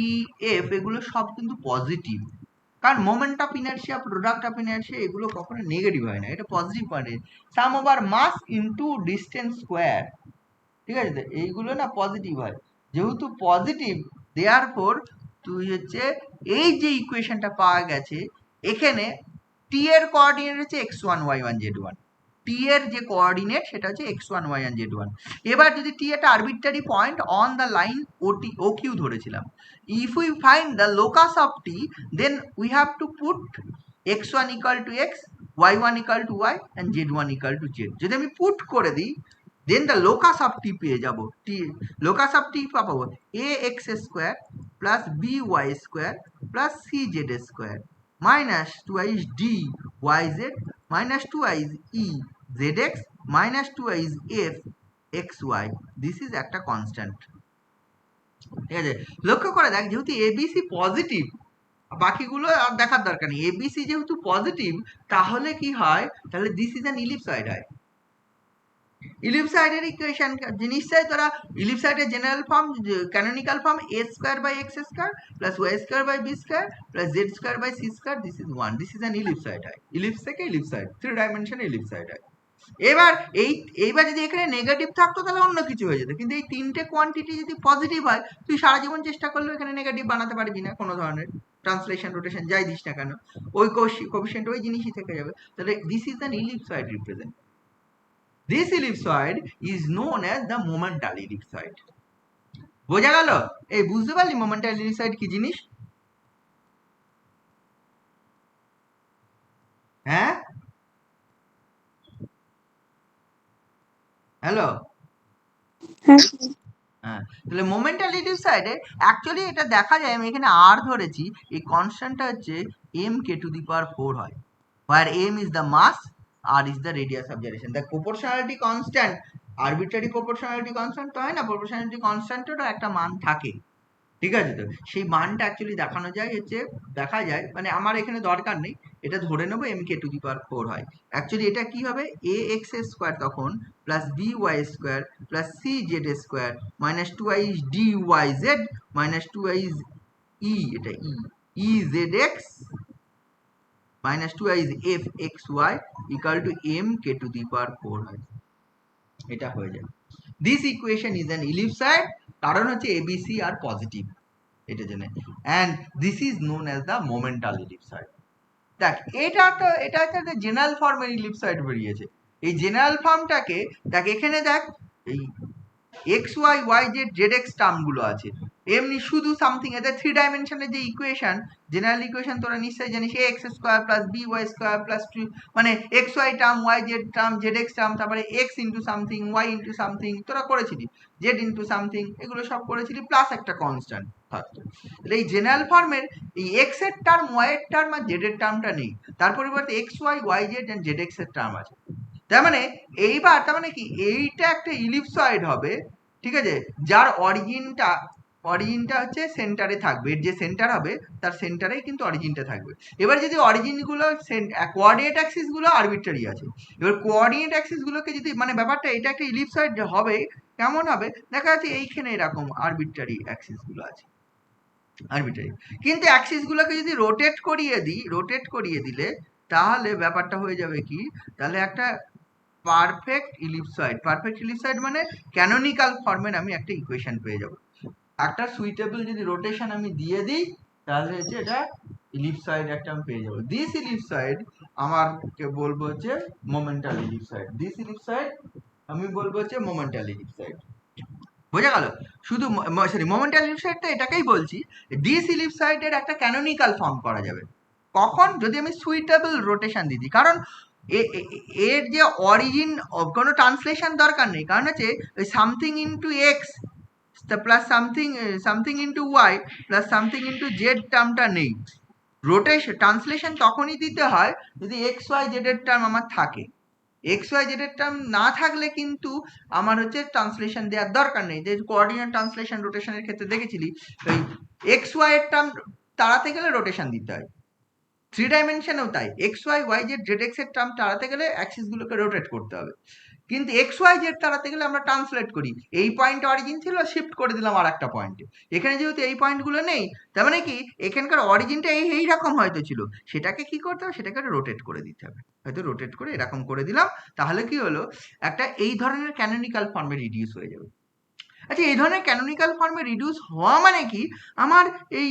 E F এগুলো সব কিন্তু পজিটিভ, কারণ moment of inertia, product of inertia এগুলো কখনো নেগেটিভ হয় না, এটা positive point, sum over mass into distance square. ঠিক আছে, তো এইগুলো না পজিটিভ হয়, যেহেতু পজিটিভ দেয়ারফর তুই হচ্ছে এই যে ইকুয়েশনটা পাওয়া গেছে, এখানে টি এর কোঅর্ডিনেট হচ্ছে x1 y1 z1, টি এর যে কোঅর্ডিনেট সেটা হচ্ছে x1 y1 z1। এবার যদি টি একটা arbitrary point on the line ওটি ও কিউ ধরেছিলাম, if we find the locus of T, then we have to put x1 equal to x, y1 equal to y and z1 equal to z। যদি আমি put করে দিই, then the locus of T পেয়ে যাবো, T locus of T পাবো a x square plus b y square plus c z square minus 2i d y Z minus 2i e z x minus 2i f x y, this is একটা constant. ঠিক আছে, লক্ষ্য করে দেখ, যেহেতু ABC positive, বাকিগুলো আর দেখার দরকার নেই, এবিসি যেহেতু পজিটিভ, তাহলে কি হয়, তাহলে দিস ইজ অ্যান ইলিপসয়েড হয়। ইলিপসয়েডের ইকুয়েশন জিনিসটাই তোরা ইলিপসয়েডের general form canonical form a square by x square plus y square by b square plus z square by c square this is 1 this is an ellipsoid হয় ellipse থেকে ইলিপসয়েড 3 dimension ইলিপসয়েড হয় এবার এইবার যদি এখানে নেগেটিভ থাকতো তাহলে অন্য কিছু হয়ে যেত কিন্তু এই তিনটে কোয়ান্টিটি যদি পজিটিভ হয় তুই সারা জীবন চেষ্টা করলেও এখানে নেগেটিভ বানাতে পারবি না কোনো ধরনের ট্রান্সলেশন রোটেশন যাই দিস না কেন ওই কোএফিশিয়েন্ট ওই জিনিসই থেকে যাবে তাহলে this is an ellipsoid represent this ellipsoid is known as the momental ellipsoid বোঝা গেল এই বুঝতে পারলি মোমেন্টাল ইলিপসয়েড কি জিনিস হ্যাঁ হ্যালো হ্যাঁ তাহলে মোমেন্টাল ইলিপসয়েডে অ্যাকচুয়ালি এটা দেখা যায় আমি এখানে আর ধরেছি এই কনস্ট্যান্টটা হচ্ছে m k two the power 4 হয় where m is the mass r is the radius of gyration the proportionality constant arbitrary proportionality constant তো হয় না proportionality constant-এরও একটা মান থাকে ঠিক আছে তো সেই মানটা অ্যাকচুয়ালি দেখানো যায় হচ্ছে দেখা যায় মানে আমার এখানে দরকার নেই এটা ধরে নেবো M k to the power 4 হয় অ্যাকচুয়ালি এটা কি হবে এ এক্স স্কোয়ার তখন plus b y square plus c z square minus two I d y Z minus two I e এটা e z x minus two I f x y equal to m k to the power 4 হয় এটা হয়ে যায় this equation is an ellipsoid কারণ হচ্ছে a b c are positive এটা জেনে and this is known as the momental ellipsoid দেখ এটা একটা জেনারেল ফর্মের ইলিপসয়েড বেরিয়েছে এই জেনারেল ফর্মটাকে দেখ এখানে দেখ এই x y y z Z x টার্মগুলো আছে এমনি শুধু সামথিং এদের 3 ডাইমেনশনের যে ইকুয়েশন জেনারেল ইকুয়েশন তোরা নিশ্চয়ই জানিস a x square plus b y square plus two মানে x y term y z term z x term তারপরে x into something y into something তোরা করেছিলি জেড ইন্টু সামথিং এগুলো সব করেছিলি প্লাস একটা কনস্ট্যান্ট থাকতো তাহলে এই জেনারেল ফর্মের এই এক্স এর টার্ম ওয়াই এর টার্ম আর জেড এর টার্মটা নেই তার পরিবর্তে x y y z and z x এর টার্ম আছে তার মানে এইবার তার মানে কি এইটা একটা ইলিপসয়েড হবে ঠিক আছে যার অরিজিনটা হচ্ছে সেন্টারে থাকবে এর যে সেন্টার হবে তার সেন্টারেই কিন্তু অরিজিনটা থাকবে এবার যদি অরিজিনগুলো কোঅর্ডিনেট অ্যাক্সিস গুলো আরবিট্রারি আছে এবার কোঅর্ডিনেট অ্যাক্সিস গুলোকে যদি মানে ব্যাপারটা এটা একটা ইলিপসয়েড হবে কেমন হবে দেখা যাচ্ছে এইখানে এরকম আরবিট্রারি অ্যাক্সিস গুলো আছে আরবিট্রারি কিন্তু অ্যাক্সিস গুলোকে যদি রোটেট করিয়ে দিলে তাহলে ব্যাপারটা হয়ে যাবে কি তাহলে একটা পারফেক্ট ইলিপসয়েড মানে ক্যানোনিক্যাল ফর্মের আমি একটা ইকুয়েশন পেয়ে যাব একটা সুইটেবল যদি রোটেশন আমি দিয়ে দিই তাহলে হচ্ছে এটা ইলিপসয়েড একটা আমি পেয়ে যাবো দিস ইলিপসয়েড আমাকে বলবো হচ্ছে মোমেন্টাল ইলিপসয়েড দিস ইলিপসয়েড আমি বলবো হচ্ছে মোমেন্টাল ইলিপসয়েড বোঝা গেল শুধু সরি মোমেন্টাল ইলিপসয়েডটা এটাকেই বলছি দিস ইলিপসয়েডের একটা ক্যানোনিক্যাল ফর্ম করা যাবে কখন যদি আমি সুইটেবল রোটেশন দিই কারণ এর যে অরিজিন কোনো ট্রান্সলেশন দরকার নেই কারণ হচ্ছে something into x plus something into y plus something into z টার্মটা নেই রোটেশন ট্রান্সলেশন তখনই দিতে হয় যদি এক্স ওয়াই জেড এর টার্ম আমার থাকে এক্স ওয়াই জেড এর টার্ম না থাকলে কিন্তু আমার হচ্ছে ট্রান্সলেশন দেওয়ার দরকার নেই যে কোঅর্ডিনেট ট্রান্সলেশন রোটেশনের ক্ষেত্রে দেখেছিলি ওই এক্স ওয়াই এর টার্ম তাড়াতে গেলে রোটেশন দিতে হয় 3 ডাইমেনশনেও তাই x y y z Z x এর টার্ম তাড়াতে গেলে অ্যাক্সিসগুলোকে রোটেট করতে হবে কিন্তু এক্স ওয়াই জেড তাড়াতে গেলে আমরা ট্রান্সলেট করি এই পয়েন্ট অরিজিন ছিল শিফট করে দিলাম আর একটা পয়েন্টে এখানে যেহেতু এই পয়েন্টগুলো নেই তার মানে কি এখানকার অরিজিনটা এই রকম হয়তো ছিল সেটাকে কি করতে হবে সেটাকে রোটেট করে দিতে হবে হয়তো রোটেট করে এরকম করে দিলাম তাহলে কি হলো একটা এই ধরনের ক্যানোনিক্যাল ফর্মে রিডিউস হয়ে যাবে আচ্ছা এই ধরনের ক্যানোনিক্যাল ফর্মে রিডিউস হওয়া মানে কি আমার এই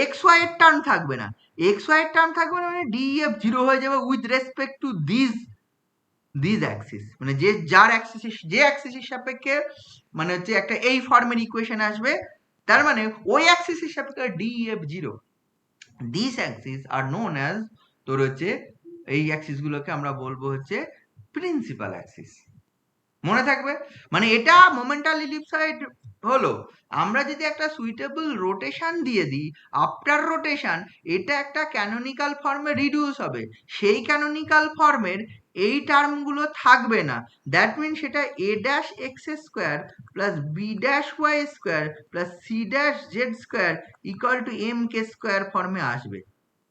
এক্স ওয়াই এর টার্ম থাকবে না এক্স ওয়াই এর টার্ম থাকবে না মানে ডিএফ জিরো হয়ে যাবে with respect to this Axis মানে যার অ্যাক্সিসের সাপেক্ষে মানে হচ্ছে একটা এই ফর্মের ইকুয়েশন আসবে তার মানে ওই অ্যাক্সিসের সাপেক্ষে DF zero this Axis are known as তোর হচ্ছে এই অ্যাক্সিস গুলোকে আমরা বলবো হচ্ছে প্রিন্সিপাল অ্যাক্সিস মনে থাকবে মানে এটা মোমেন্টাল ইলিপসয়েড হলো আমরা যদি একটা সুইটেবল রোটেশন দিয়ে দিই আফটার রোটেশন এটা একটা ক্যানোনিক্যাল ফর্মে রিডিউস হবে সেই ক্যানোনিক্যাল ফর্মের এই টার্মগুলো থাকবে না দ্যাট মিন সেটা a dash x square plus b dash Y square plus c dash Z square equal to m k square ফর্মে আসবে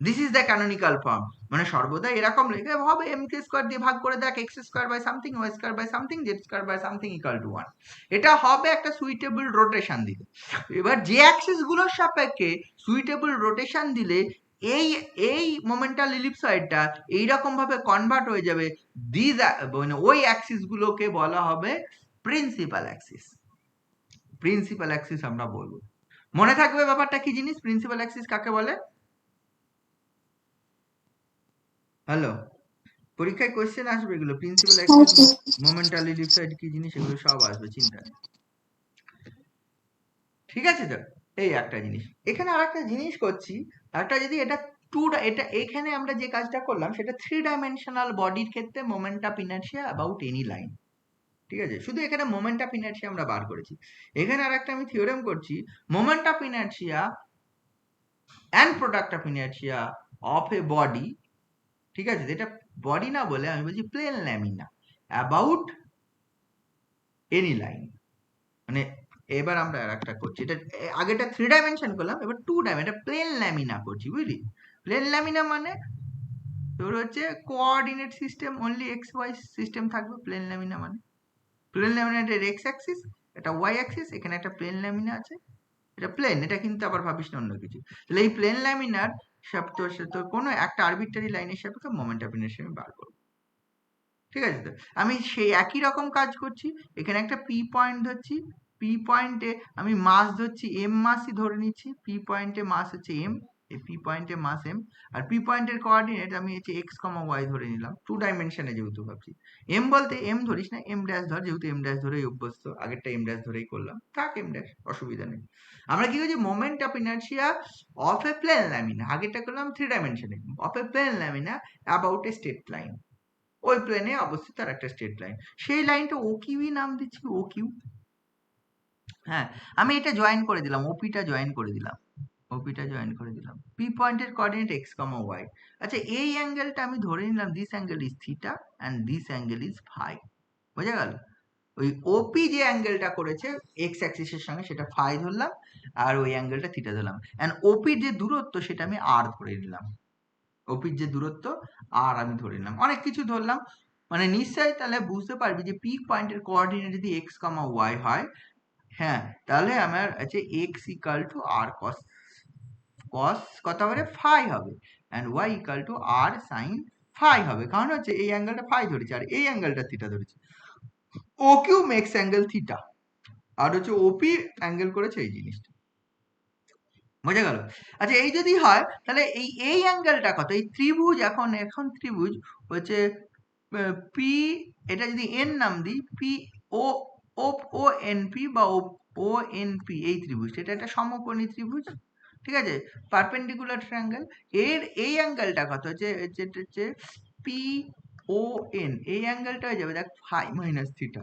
this is the canonical form. মানে সর্বদা এরকম লেখা হবে এম কে স্কোয়ার দিয়ে ভাগ করে দেখ x square by something y square by something z square by something equal to 1। এটা হবে একটা সুইটেবল রোটেশন দিলে। এবার যে অ্যাক্সিস গুলোর সাপেক্ষে সুইটেবল রোটেশন দিলে এই এই মোমেন্টাল ইলিপসয়েডটা এইরকম ভাবে কনভার্ট হয়ে যাবে, দিস মানে ওই অ্যাক্সিস গুলোকে বলা হবে প্রিন্সিপাল অ্যাক্সিস। প্রিন্সিপাল অ্যাক্সিস আমরা বলবো। মনে থাকবে ব্যাপারটা কি জিনিস, প্রিন্সিপাল অ্যাক্সিস কাকে বলে? হ্যালো, পরীক্ষায় কোশ্চেন আসবে এগুলো, প্রিন্সিপাল অ্যাক্সিস, মোমেন্টাল ইলিপসয়েড কি জিনিস, এগুলো সব আসবে, চিন্তা নেই। ঠিক আছে তো, এই একটা জিনিস। এখানে আর একটা জিনিস করছি, একটা যদি এটা এটা এখানে আমরা যে কাজটা করলাম সেটা 3 ডাইমেনশনাল বডির ক্ষেত্রে moment of inertia about any line. ঠিক আছে, শুধু এখানে মোমেন্ট অফ ইনার্শিয়া আমরা বার করেছি। এখানে আর একটা আমি থিওরেম করছি, moment of inertia and product of inertia of a body, ঠিক আছে, যেটা বডি না বলে আমি বলছি plane lamina about any line. মানে এবার আমরা আর একটা করছি, এটা আগেটা 3 ডাইমেনশন করলাম, এবার 2 ডাইমেনশন, এটা প্লেন ল্যামিনা করছি, বুঝলি? প্লেন ল্যামিনা মানে তোর হচ্ছে coordinate system, only x y system থাকবে প্লেন ল্যামিনা মানে। প্লেন ল্যামিনার এক্স অ্যাক্সিস, এটা ওয়াই অ্যাক্সিস, এখানে একটা প্লেন ল্যামিনা আছে, এটা প্লেন, এটা কিন্তু আবার ভাবিস না অন্য কিছু। তাহলে এই প্লেন ল্যামিনার তো কোনো একটা আরবিট্রারি লাইনের সাপেক্ষে মোমেন্ট অফ ইনার্শিয়া আমি বার করবো। ঠিক আছে তো, আমি সেই একই রকম কাজ করছি, এখানে একটা পি পয়েন্ট ধরছি, পি পয়েন্টে আমি মাস ধরছি, এম মাসই ধরে নিচ্ছি, পি পয়েন্টে মাস হচ্ছে এম, এই পি পয়েন্টে মাস এম, আর পি পয়েন্টের কোঅর্ডিনেট আমি হচ্ছে এক্স কমা ওয়াই ধরে নিলাম, 2 ডাইমেনশনে যেহেতু ভাবছি। এম বলতে এম ধরিস না, এম ড্যাশ ধর, যেহেতু এম ড্যাশ ধরেই অভ্যস্ত, আগেরটা এম ড্যাশ ধরেই করলাম, থাক এম ড্যাশ, অসুবিধা নেই। আমরা কি করছি, moment of inertia of a plane lamina, আগেরটা করলাম 3 ডাইমেনশনে, of a plane lamina about a straight line, ওই প্লেনে অবস্থিত আর একটা স্ট্রেট লাইন, সেই লাইনটা ও কিউই নাম দিচ্ছি, ও কিউ। হ্যাঁ, আমি এটা জয়েন করে দিলাম, ওপিটা জয়েন করে দিলাম, ওপিটা জয়েন করে দিলাম, পি পয়েন্টের কোঅর্ডিনেট এক্স কমা ওয়াই। আচ্ছা, এই অ্যাঙ্গেলটা আমি ধরে নিলাম, this angle is theta and this angle is phi, বোঝা গেল? ওই ওপি যে অ্যাঙ্গেলটা করেছে এক্স অ্যাক্সিসের সঙ্গে সেটা ফাই ধরলাম, আর ওই অ্যাঙ্গেলটা থিটা ধরলাম, অ্যান্ড ওপির যে দূরত্ব সেটা আমি আর ধরে নিলাম, ওপির যে দূরত্ব আর আমি ধরে নিলাম, অনেক কিছু ধরলাম। মানে নিশ্চয়ই তাহলে বুঝতে পারবি যে পি পয়েন্টের কোঅর্ডিনেট যদি এক্স কমা ওয়াই হয়, হ্যাঁ, তাহলে আমার আছে x equal to r cos, cos কত হবে, ফাই হবে, and y equal to r sine phi হবে, কারণ হচ্ছে এই অ্যাঙ্গেলটা ফাই ধরেছে আর এই অ্যাঙ্গেলটা থিটা ধরেছে। ও কিউ মেক্স অ্যাঙ্গেল থিটা, আর হচ্ছে ওপি অ্যাঙ্গেল করেছে এই জিনিসটা, বোঝা গেল? আচ্ছা, এই যদি হয় তাহলে এই অ্যাঙ্গেলটা কত, এই ত্রিভুজ, এখন ত্রিভুজ হচ্ছে পি, এটা যদি এন নাম দিই, পি ও ও ও এন পি বা ও এন পি, এই ত্রিভুজটা, এটা একটা সমকোণী ত্রিভুজ, ঠিক আছে, পারপেন্ডিকুলার ট্রায়াঙ্গেল। এর এই অ্যাঙ্গেলটা কত হচ্ছে, যেটা হচ্ছে পি ও এন, এই অ্যাঙ্গেলটা হয়ে যাবে দেখ phi minus theta,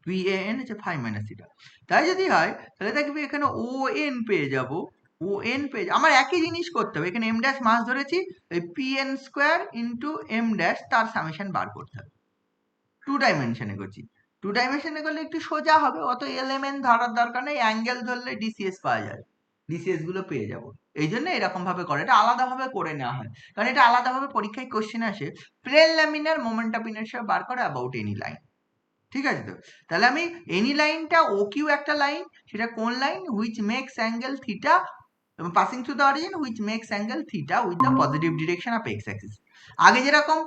P A N হচ্ছে ফাই মাইনাস থিটা। তাই যদি হয় তাহলে দেখবি এখানে ও এন পেয়ে যাবো, ও এন পেয়ে যাবো, আমার একই জিনিস করতে হবে, এখানে এম ড্যাশ মাস ধরেছি, ওই P N square into M dash তার সামেশন বার করতে হবে, 2 ডাইমেনশনে করছি। 2 ডাইমেনশনে করলে একটু সোজা হবে, অত এলিমেন্ট ধরার দরকার নেই, অ্যাঙ্গেল ধরলে ডিসিএস পাওয়া যায়, ডিসিএস গুলো পেয়ে যাবো। এই জন্য এরকম ভাবে করে, এটা আলাদাভাবে করে নেওয়া হয়, কারণ এটা আলাদাভাবে পরীক্ষায় কোশ্চেন আসে, প্লেন ল্যামিনার মোমেন্ট অফ ইনার্শিয়া বার করে অ্যাবাউট এনি লাইন। ঠিক আছে তো, তাহলে আমি এনি লাইনটা ও কিউ একটা লাইন, সেটা কোন line, which makes angle theta passing through the origin, which makes angle theta with the positive direction of x axis. আগে যেরকম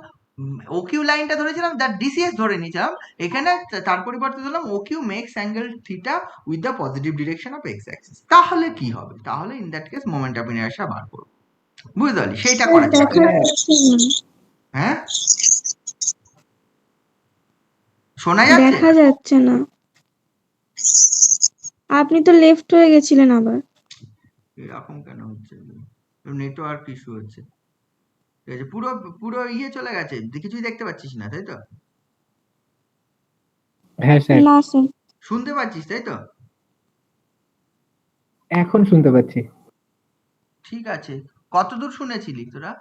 ও কিউ লাইনটা ধরেছিলাম তার ডিসিএস ধরে নিয়েছিলাম, এখানে তার পরিবর্তে ধরলাম O Q makes angle theta with the positive direction of x axis. তাহলে কি হবে, তাহলে in that case moment of inertia বার করব, বুঝতে পারলি? সেইটা করা যাবে। হ্যাঁ, শোনা যাচ্ছে? দেখা যাচ্ছে না, আপনি তো লেফট হয়ে গেছিলেন আবার। এরকম কেন হচ্ছে, নেটওয়ার্ক ইস্যু হচ্ছে। ঠিক আছে, পুরো পুরো ইয়ে চলে গেছে, কিছুই দেখতে পাচ্ছিস না তাই তো? হ্যাঁ স্যার, না স্যার। শুনতে পাচ্ছিস তাই তো? এখন শুনতে পাচ্ছি। ঠিক আছে, কতদূর শুনেছিলি তোরা?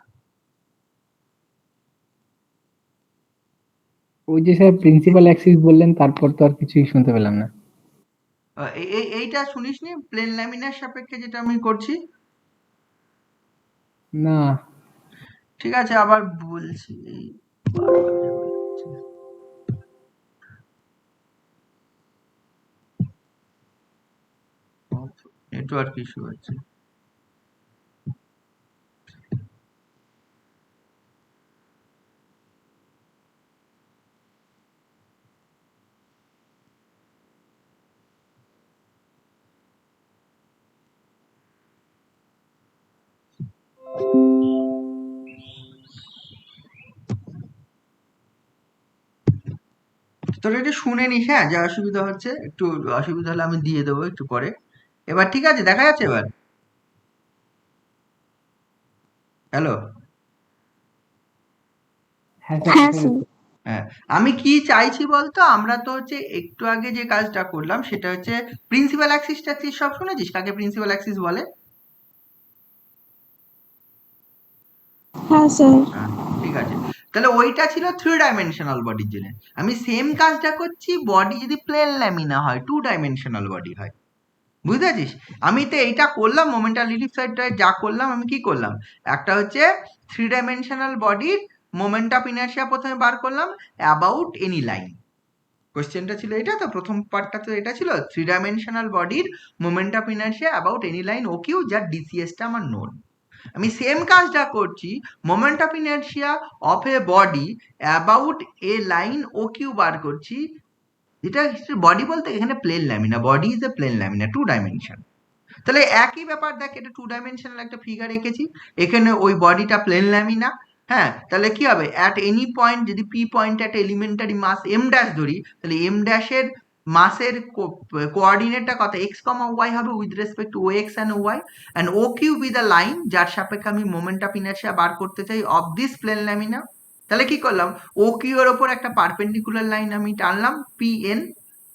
ওই যে স্যার প্রিন্সিপাল অ্যাক্সিস বললেন, তারপর তো আর কিছুই শুনতে পেলাম না। এইটা শুনিসনি, প্লেন ল্যামিনার সাপেক্ষে যেটা আমি করছি? না, ঠিক আছে, আবার বলছি। নেটওয়ার্ক ইস্যু হচ্ছে। তোরা একটু শুনে নিস, হ্যাঁ, যা অসুবিধা হচ্ছে, একটু অসুবিধা হলে আমি দিয়ে দেবো একটু পরে। এবার ঠিক আছে, দেখা যাচ্ছে এবার? হ্যালো? হ্যাঁ স্যার, হ্যাঁ দেখা স্যার। যাচ্ছে। হ্যাঁ, আমি কি চাইছি বলতো, আমরা তো হচ্ছে একটু আগে যে কাজটা করলাম সেটা হচ্ছে প্রিন্সিপাল অ্যাক্সিস ট্যাক্সিস সব শুনেছিস, কাকে প্রিন্সিপাল অ্যাক্সিস বলে? হ্যাঁ স্যার। হ্যাঁ, ঠিক আছে। তাহলে ওইটা ছিল থ্রি ডাইমেনশনাল বডির জন্য। আমি সেম কাজটা করছি বডি যদি প্লেন ল্যামিনা হয়, টু ডাইমেনশনাল বডি হয়। বুঝতে পারছিস? আমি তো এইটা করলাম মোমেন্টাল রিলিফ সাইডটায়, যা করলাম আমি কি করলাম, একটা হচ্ছে থ্রি ডাইমেনশনাল বডির মোমেন্ট অফ ইনার্শিয়া প্রথমে বার করলাম অ্যাবাউট এনি লাইন। কোশ্চেনটা ছিল এটা, তো প্রথম পার্টটা তো এটা ছিল, থ্রি ডাইমেনশনাল বডির moment of inertia about any line O Q, যার ডিসিএসটা আমার নোন। আমি সেম কাজটা করছি moment of inertia of a body about a line O Q বার করছি, যেটা বডি বলতে এখানে plane lamina, body is a plane lamina, two dimension. তাহলে একই ব্যাপার দেখ, এটা টু ডাইমেনশনাল একটা ফিগার এঁকেছি, এখানে ওই বডিটা প্লেন ল্যামিনা। হ্যাঁ, তাহলে কি হবে, অ্যাট এনি পয়েন্ট যদি পি পয়েন্ট একটা এলিমেন্টারি মাস এম ড্যাশ ধরি, তাহলে এম ড্যাশের মাসের কোঅর্ডিনেটটা কত, এক্স কমা ওয়াই হবে with respect to O x and y, and O Q be the line যার সাপেক্ষে আমি মোমেন্ট অফ ইনার্শিয়া বার করতে চাই অফ দিস প্লেন ল্যামিনা। তাহলে কি করলাম, ও কিউ এর ওপর একটা পারপেন্ডিকুলার লাইন আমি টানলাম পি এন,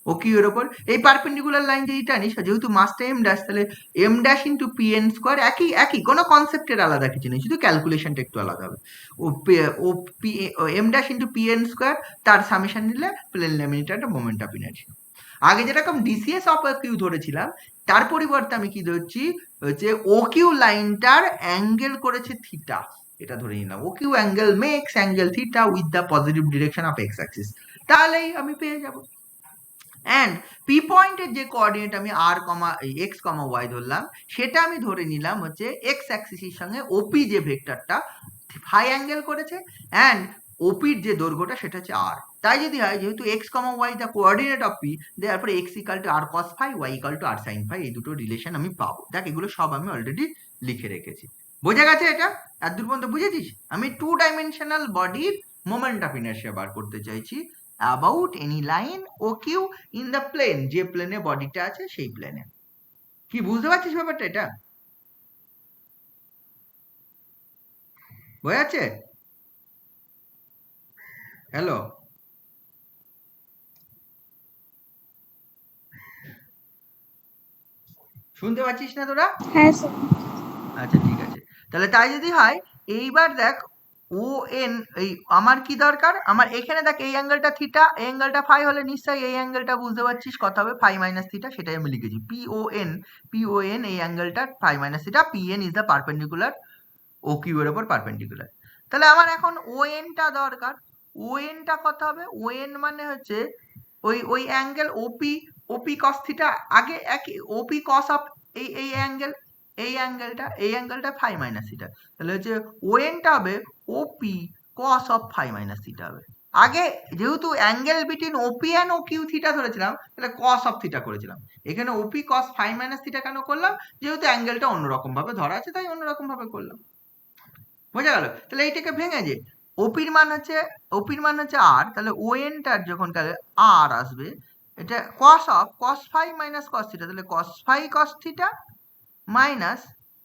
ও কিউ এর ওপর। এই পারপেন্ডিকুলার লাইন যদি টানিস, যেহেতু মাসটা এম ড্যাশ, তাহলে M dash into P N square, একই একই, কোনো কনসেপ্টের আলাদা কিছু নেই, শুধু ক্যালকুলেশনটা একটু আলাদা হবে। ও P M dash into P N square, তার সামেশন নিলে প্লেন ল্যামিনেটারটা মোমেন্ট অফ ইনার্শিয়া। আগে যেরকম ডিসিএস অফ কিউ ধরেছিলাম, তার পরিবর্তে আমি কি ধরছি, হচ্ছে ও কিউ লাইনটার অ্যাঙ্গেল করেছে থিটা, এটা ধরে নিলাম। O Q angle makes angle theta with the positive direction of x axis, তাহলেই আমি পেয়ে যাব। অ্যান্ড পি পয়েন্টের যে কোঅর্ডিনেট আমি আর কমা এক্স কমা ওয়াই ধরলাম, সেটা আমি ধরে নিলাম হচ্ছে এক্স অ্যাক্সিসের সঙ্গে ওপি যে ভেক্টরটা ফাই অ্যাঙ্গেল করেছে, অ্যান্ড ওপির যে দৈর্ঘ্যটা সেটা হচ্ছে আর। তাই যদি হয়, যেহেতু x comma y the coordinate of P, তারপরে x equal to r cos phi, y equal to r sine phi, এই দুটো রিলেশন আমি পাবো। দেখ, এগুলো সব আমি অলরেডি লিখে রেখেছি। বোঝা গেছে এটা? এত দূর পর্যন্ত বুঝেছিস? আমি টু ডাইমেনশনাল বডির মোমেন্ট অফ ইনার্শিয়া বার করতে চাইছি about any line O Q in the plane, যে প্লেনে বডিটা আছে সেই প্লেনে। কি বুঝতে পারছিস ব্যাপারটা? এটা বোঝা যাচ্ছে? হ্যালো? শুনতে পাচ্ছিস না তোরা? হ্যাঁ স্যার। আচ্ছা, ঠিক আছে। তাহলে তাই যদি হয়, এইবার দেখ, ও এন, এই আমার কি দরকার, আমার এখানে দেখ এই অ্যাঙ্গেলটা থিটা, এই অ্যাঙ্গেলটা ফাই হলে নিশ্চয়ই এই অ্যাঙ্গেলটা বুঝতে পারছিস কত হবে, ফাই মাইনাস থিটা, সেটাই আমি লিখেছি P O N. P O N এই অ্যাঙ্গেলটা phi minus theta, P N is the perpendicular O Q এর ওপর পারপেন্ডিকুলার। তাহলে আমার এখন ও এনটা দরকার। ও এনটা কত হবে, ও এন মানে হচ্ছে ওই ওই অ্যাঙ্গেল ওপি, ওপি কস থিটা, আগে একই ওপি কস অফ এই অ্যাঙ্গেল, এই অ্যাঙ্গেলটা ফাই মাইনাস থিটা, তাহলে হচ্ছে ও এনটা হবে OP cos of phi minus theta হবে। আগে যেহেতু angle between OP and O Q theta ধরেছিলাম, তাহলে কস অফ থিটা করেছিলাম। এখানে OP cos phi minus theta কেন করলাম, যেহেতু অ্যাঙ্গেলটা অন্যরকম ভাবে ধরা আছে, তাই অন্যরকম ভাবে করলাম। বোঝা গেল? তাহলে এইটাকে ভেঙে যে ওপির মান হচ্ছে আর, তাহলে ও এনটার যখন আর আসবে, এটা cos of cos phi minus cos theta, তাহলে cos phi cos theta minus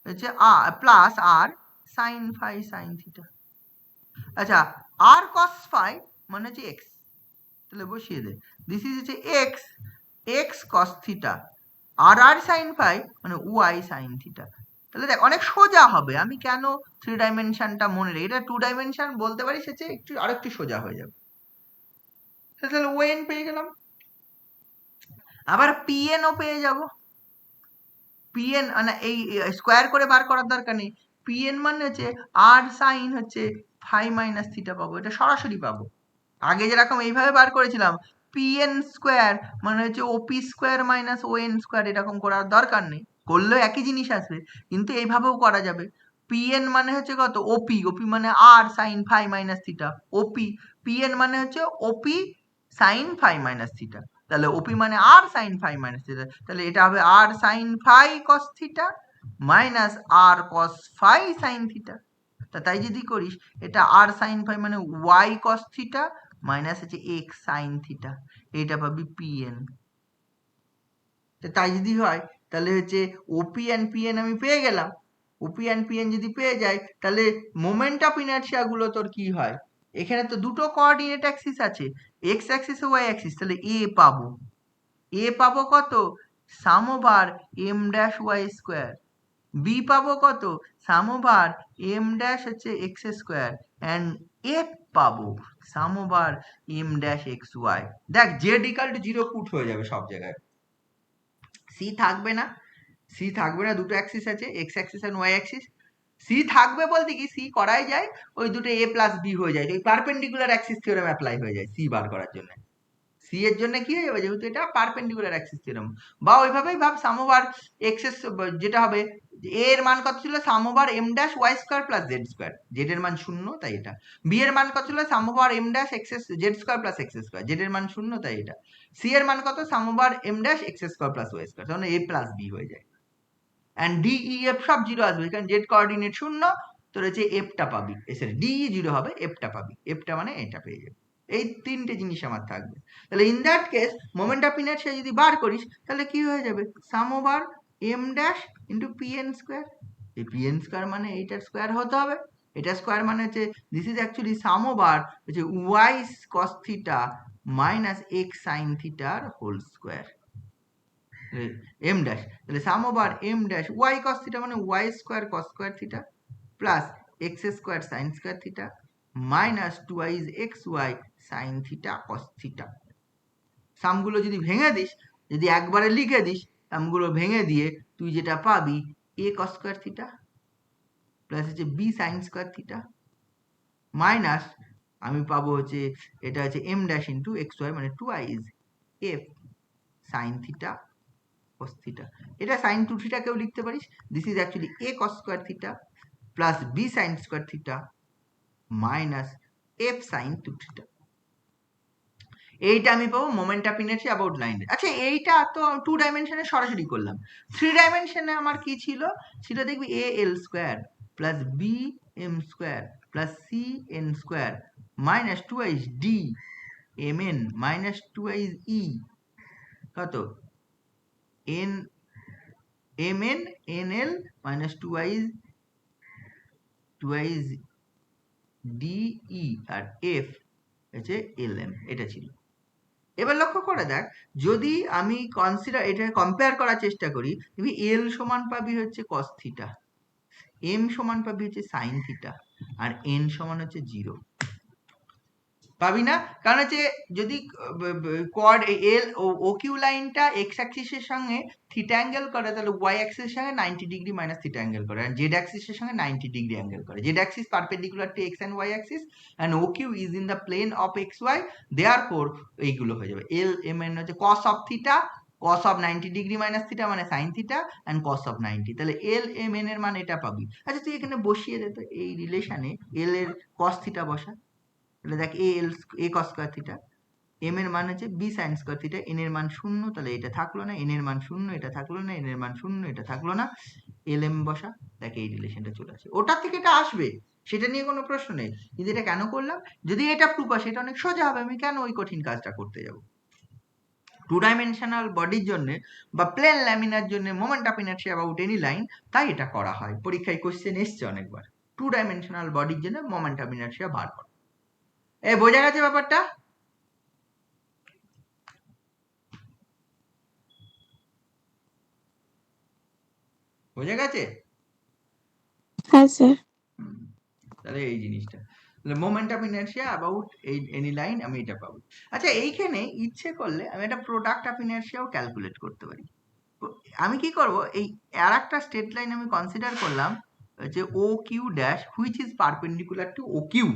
হচ্ছে r plus r sine phi sine theta. আচ্ছা, আর কস ফাই মানে হচ্ছে এক্স, তাহলে বসিয়ে দে, দিস ইজ হচ্ছে এক্স, এক্স কস থিটা, আর আর সাইন ফাই মানে ওয়াই সাইন থিটা। তাহলে দেখ, অনেক সোজা হবে। আমি কেন থ্রি ডাইমেনশনটা মনে রাখি, এটা টু ডাইমেনশন বলতে পারি, সে একটু আরেকটু সোজা হয়ে যাবে। তাহলে ওএন পেয়ে গেলাম, আবার পিএনও পেয়ে যাব। পিএন মানে এই স্কোয়ার করে বার করার দরকার নেই, পিএন মানে হচ্ছে আর সাইন হচ্ছে ফাই মাইনাস থিটা পাবো, এটা সরাসরি পাবো। আগে যেরকম এইভাবে বার করেছিলাম পিএন স্কোয়ার মানে হচ্ছে OP square minus O N square, এরকম করার দরকার নেই, করলেও একই জিনিস আসবে, কিন্তু এইভাবেও করা যাবে। পিএন মানে হচ্ছে কত ওপি, ওপি মানে r sine phi minus theta, OP PN মানে হচ্ছে OP sine phi minus theta, তাহলে ওপি মানে r sine phi minus theta, তাহলে এটা হবে r sine phi cos theta minus r cos phi sine theta. তাই যদি করিস এটা আর সাইন ফাই মানে ওয়াই কস থিটা মাইনাস হচ্ছে এক্স সাইন থিটা, এইটা পাবি পিএন। তাই যদি হয় তাহলে হচ্ছে ওপি অ্যান্ড পিএন আমি পেয়ে গেলাম। ওপি অ্যান্ড পিএন যদি পেয়ে যাই তাহলে মোমেন্ট অফ ইনার্শিয়া গুলো তোর কি হয়, এখানে তো দুটো কোঅর্ডিনেট অ্যাক্সিস আছে, এক্স অ্যাক্সিস ও ওয়াই অ্যাক্সিস, তাহলে এ পাবো কত sum over M dash Y square, b পাবো কত সাম ওভার এম ড্যাশ হচ্ছে এক্স স্কোয়ার, অ্যান্ড এফ পাবো sum over M dash x y. দেখ জেড ইকাল টু 0 পুট হয়ে যাবে সব জায়গায়, সি থাকবে না, সি থাকবে না, দুটো অ্যাক্সিস আছে এক্স অ্যাক্সিস আর ওয়াই অ্যাক্সিস, সি থাকবে বলতে কি সি করাই যায়, ওই দুটো এ প্লাস বি হয়ে যায়, ওই পারপেন্ডিকুলার অ্যাক্সিস থিওরেম অ্যাপ্লাই হয়ে যায় সি বার করার জন্য। সি এর জন্য কি হয়ে যাবে, যেহেতু এটা পারপেন্ডিকুলার অ্যাক্সিস থিওরেম, বা ওইভাবেই ভাব সাম ওভার এক্স যেটা হবে এ এর মান কত ছিল sum over M dash Y square plus Z square, z এর মান 0 তাই এটা, বি এর মান কত ছিল sum over M dash x z square plus x square, z এর মান 0 তাই এটা, সি এর মান কত sum over M dash x square plus Y square, তাহলে এ প্লাস বি হয়ে যায়, অ্যান্ড ডি ই এফ সব 0 আসবে, কারণ জেড কোঅর্ডিনেট 0, তোর হচ্ছে এফটা পাবি, সরি ডি 0 হবে, এফটা পাবি, এফটা মানে এটা পেয়ে যাবে। এই তিনটে জিনিস আমার থাকবে, তাহলে in that case moment of inertia যদি বার করিস তাহলে কি হয়ে যাবে sum over M dash into PN square, এই পিএন স্কোয়ার মানে এইটার স্কোয়ার হতে হবে, এটা স্কোয়ার মানে হচ্ছে this is actually sum over হচ্ছে Y cos theta minus x sine থিটার হোল স্কোয়ার এম ড্যাশ, তাহলে sum over M dash y cos theta মানে y square cos square theta plus x square sign square theta minus twice x Y sine theta cos theta. সামগুলো যদি ভেঙে this, যদি একবারে লিখে this সামগুলো ভেঙে দিয়ে তুই যেটা পাবি a cos square theta plus হচ্ছে b sine square theta minus আমি পাবো হচ্ছে এটা হচ্ছে M dash into x y মানে twice f sine theta cos theta, এটা sin 2 theta কেও লিখতে পারিস, this is actually a cos square theta plus b sin square theta minus f sin 2 theta, এইটা আমি পাবো moment of inertia about line. আচ্ছা এইটা তো 2 ডাইমেনশনে সরাসরি করলাম, 3 ডাইমেনশনে আমার কি ছিল, ছিল দেখবি a l square plus b m square plus c n square minus 2i d mn minus 2i e কত n mn nl minus 2i de আর f হচ্ছে lm, এটা ছিল। এবার লক্ষ্য করে দেখ যদি আমি কনসিডার এটা কম্পেয়ার করার চেষ্টা করি, তুমি l সমান পাবি হচ্ছে cos থিটা, m সমান পাবি হচ্ছে sin থিটা আর n সমান হচ্ছে 0 পাবি না, কারণ হচ্ছে যদি কোয়াড এল ও কিউ লাইনটা এক্স অ্যাক্সিসের সঙ্গে থিটা অ্যাঙ্গেল করে তাহলে ওয়াই অ্যাক্সিসের সঙ্গে 90 ডিগ্রি মাইনাস থিটা অ্যাঙ্গেল করে, আর জেড অ্যাক্সিসের সঙ্গে 90 ডিগ্রি অ্যাঙ্গেল করে, z axis perpendicular to x and y axis and O Q is in the plane of x y, therefore এইগুলো হয়ে যাবে এল এম এন হচ্ছে cos of theta, cos of 90 degree minus theta মানে sin theta and cos of 90, তাহলে এল M N এর মান এটা পাবি। আচ্ছা তুই এখানে বসিয়ে দে তো এই রিলেশনে এল এর cos থিটা বসা, তাহলে দেখ a cos square theta, m এর মান হচ্ছে b sine square theta, n এর মান 0 তাহলে এটা থাকলো না, এন এর মান 0 এটা থাকলো না, এন এর মান 0 এটা থাকলো না, এল এম বসা, দেখ এই রিলেশনটা চলে আসে, ওটার থেকে এটা আসবে সেটা নিয়ে কোনো প্রশ্ন নেই, কিন্তু এটা কেন করলাম, যদি এটা প্রুফ আসে এটা অনেক সোজা হবে, আমি কেন ওই কঠিন কাজটা করতে যাব। 2 ডাইমেনশনাল বডির জন্য বা প্লেন ল্যামিনার জন্য moment of inertia about any line, তাই এটা করা হয়, পরীক্ষায় কোশ্চেন এসছে অনেকবার 2 ডাইমেনশনাল বডির জন্য মোমেন্ট অফ ইনার্শিয়া বার করা। এই বোঝা গেছে ব্যাপারটা? বোঝা গেছে? হ্যাঁ স্যার। তাহলে এই জিনিসটা, তাহলে moment of inertia about any line আমি এটা পাবো। আচ্ছা এইখানে ইচ্ছে করলে আমি একটা প্রোডাক্ট অফ ইনার্শিয়াও ক্যালকুলেট করতে পারি। আমি কি করব, এই আর একটা স্ট্রেট লাইন আমি কনসিডার করলাম হচ্ছে O Q dash which is perpendicular to O Q.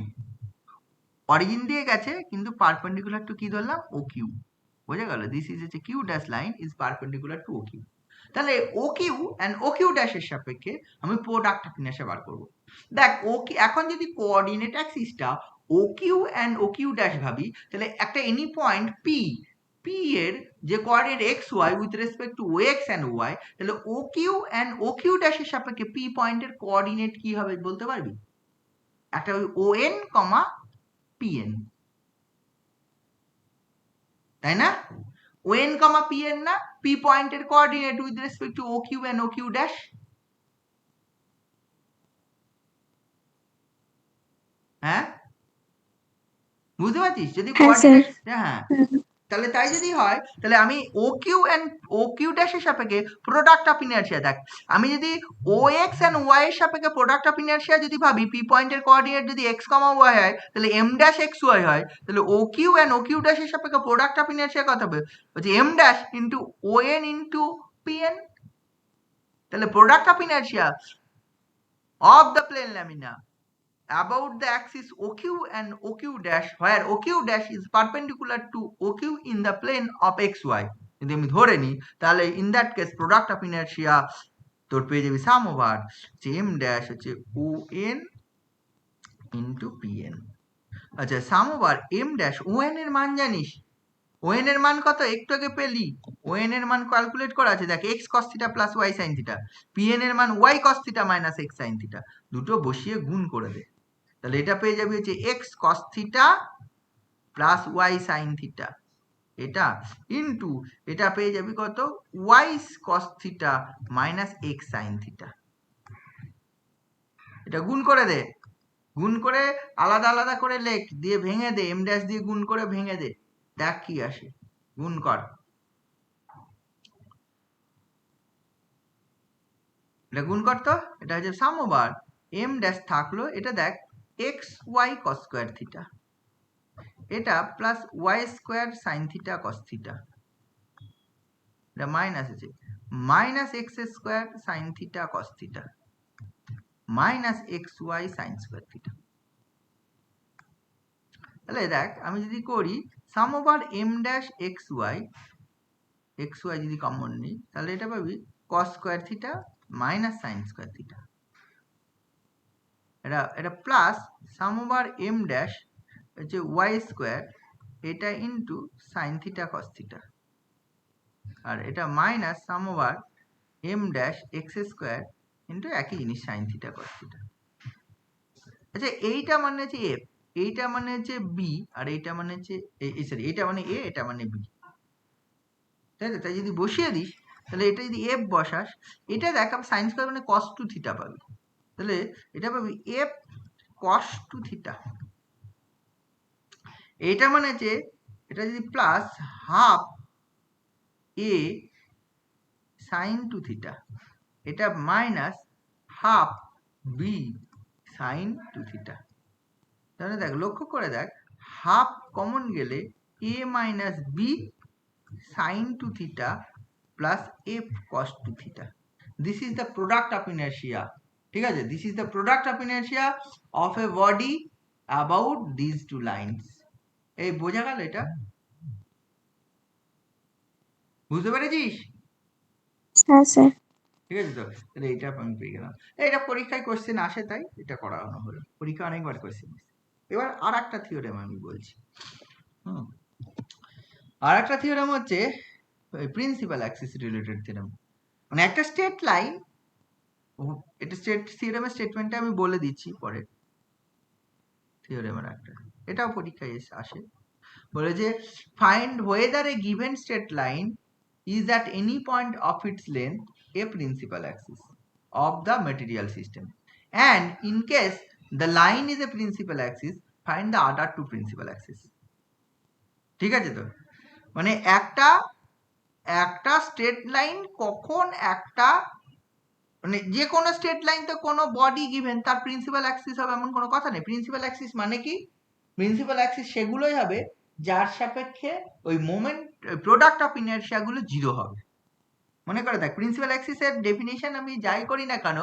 Origin দিয়ে গেছে কিন্তু পারপেন্ডিকুলার টু কি ধরলাম, ও কিউ। বোঝা গেল? দিস ইজ হচ্ছে Q dash line is perpendicular to O Q. তাহলে O Q and O Q ড্যাশের সাপেক্ষে আমি প্রোডাক্ট অফ ইনার্শিয়া বার করবো। দেখ ও কি, এখন যদি কোঅর্ডিনেট অ্যাক্সিসটা O Q and O Q dash ভাবি, তাহলে একটা এনি পয়েন্ট পি, পি এর যে coordinate x y with respect to O x and y, তাহলে O Q and O Q ড্যাশের সাপেক্ষে পি পয়েন্টের কোঅর্ডিনেট কি হবে বলতে পারবি? একটা ওই O N comma P N, তাই না? O N comma P N না, পি পয়েন্টের coordinate with respect to O Q and O Q dash. হ্যাঁ, বুঝতে পারছিস? যদি হ্যাঁ স্যার। কোঅর্ডিনেট, হ্যাঁ, তাহলে তাই যদি হয় তাহলে আমি ও কিউ অ্যান্ড ও কিউ ড্যাশের সাপেক্ষে প্রোডাক্ট অফ ইনার্শিয়া, দেখ আমি যদি ও এক্স অ্যান্ড ওয়াই এর সাপেক্ষে প্রোডাক্ট অফ ইনার্শিয়া যদি ভাবি, পি পয়েন্টের কোঅর্ডিনেট যদি এক্স কমা ওয়াই হয় তাহলে এম ড্যাশ এক্স ওয়াই হয়, তাহলে O Q and O Q ড্যাশের সাপেক্ষে প্রোডাক্ট অফ ইনার্শিয়া কত হবে? হচ্ছে M dash into O N into P N. তাহলে product of inertia of the plane lamina about the axis OQ and OQ dash, where OQ dash is perpendicular to OQ in the plane of XY, যদি আমি ধরে নিই তাহলে in that case product of inertia তোর পেয়ে যাবি সাম over M dash হচ্ছে O N into P N. আচ্ছা, sum over M dash O N এর মান জানিস? ও এন এর মান কত? একটু আগে পেলি। ও এন এর মান ক্যালকুলেট করা আছে, দেখ x cos theta plus Y sine theta. P N এর মান y cos theta minus x sine theta. দুটো বসিয়ে গুণ করে দে, তাহলে এটা পেয়ে যাবি হচ্ছে x cos theta plus Y sine theta, এটা ইন্টু এটা পেয়ে যাবি কত, y cos theta minus x sine theta. এটা গুণ করে দে, গুণ করে আলাদা আলাদা করে লেখ, দিয়ে ভেঙে দে, এম ড্যাশ দিয়ে গুণ করে ভেঙে দে, দেখ কি আসে, গুণ কর। এটা গুণ কর তো, এটা হচ্ছে সাম ওভার এম ড্যাশ থাকলো, এটা দেখ x Y cos square theta, এটা plus Y square sine theta cos theta, এটা মাইনাস আছে minus x square sine theta cos theta minus x Y sine square theta. তাহলে দেখ আমি যদি করি sum over M dash x y যদি common নিই তাহলে এটা পাবি cos square theta minus sine square theta, এটা plus sum over M dash হচ্ছে ওয়াই স্কোয়ার, এটা into sine theta cos theta, আর এটা minus sum over M dash x square into একই জিনিস সাইন থিটা কস থিটা। আচ্ছা, এইটা মানে হচ্ছে এফ, এইটা মানে হচ্ছে বি, আর এইটা মানে হচ্ছে সরি, এইটা মানে এ, এটা মানে বি, তাই তো? তাই যদি বসিয়ে দিস তাহলে এটা যদি এফ বসাস, এটা দেখ সাইন স্কোয়ার মানে কস টু থিটা পাবি, তাহলে এটা পাবি এফ কস টু থিটা। এইটা মানে যে এটা যদি plus half a sine two theta, এটা minus half b sine two theta. তাহলে দেখ লক্ষ্য করে দেখ, হাফ কমন গেলে a minus b sine two theta plus f cos two theta. This is the product of inertia, ঠিক আছে? This is the product of inertia of a body about this two lines. এই বোঝা গেল? এটা বুঝতে পেরেছিস? হ্যাঁ স্যার। ঠিক আছে তো, তাহলে এইটা আমি পেয়ে গেলাম। এটা পরীক্ষায় কোশ্চেন আসে তাই এটা করানো হলো, পরীক্ষা অনেকবার কোশ্চেন। এবার আর একটা থিওরেম আমি বলছি। আর একটা থিওরেম হচ্ছে প্রিন্সিপাল অ্যাক্সিস রিলেটেড থিওরেম। মানে একটা স্ট্রেট লাইন, এটা স্ট্রেট থিওরেমের স্টেটমেন্টটা আমি বলে দিচ্ছি পরে। থিওরেমের একটা, এটাও পরীক্ষায় আসে, বলে যে find whether a given straight line is at any point of its length a principal axis of the material system, and in case the line is a principal axis find the other two principal axis. ঠিক আছে তো? মানে একটা straight line কখন একটা, মানে যে কোনো স্ট্রেট লাইন তো কোনো বডি গিভেন তার প্রিন্সিপাল অ্যাক্সিস হবে এমন কোনো কথা নেই। প্রিন্সিপাল অ্যাক্সিস মানে কি? প্রিন্সিপাল অ্যাক্সিস সেগুলোই হবে যার সাপেক্ষে ওই মোমেন্ট প্রোডাক্ট অফ ইনার্শিয়া গুলো জিরো হবে। মনে করে দেখ, প্রিন্সিপাল অ্যাক্সিসের ডেফিনিশন আমি যাই করি না কেন,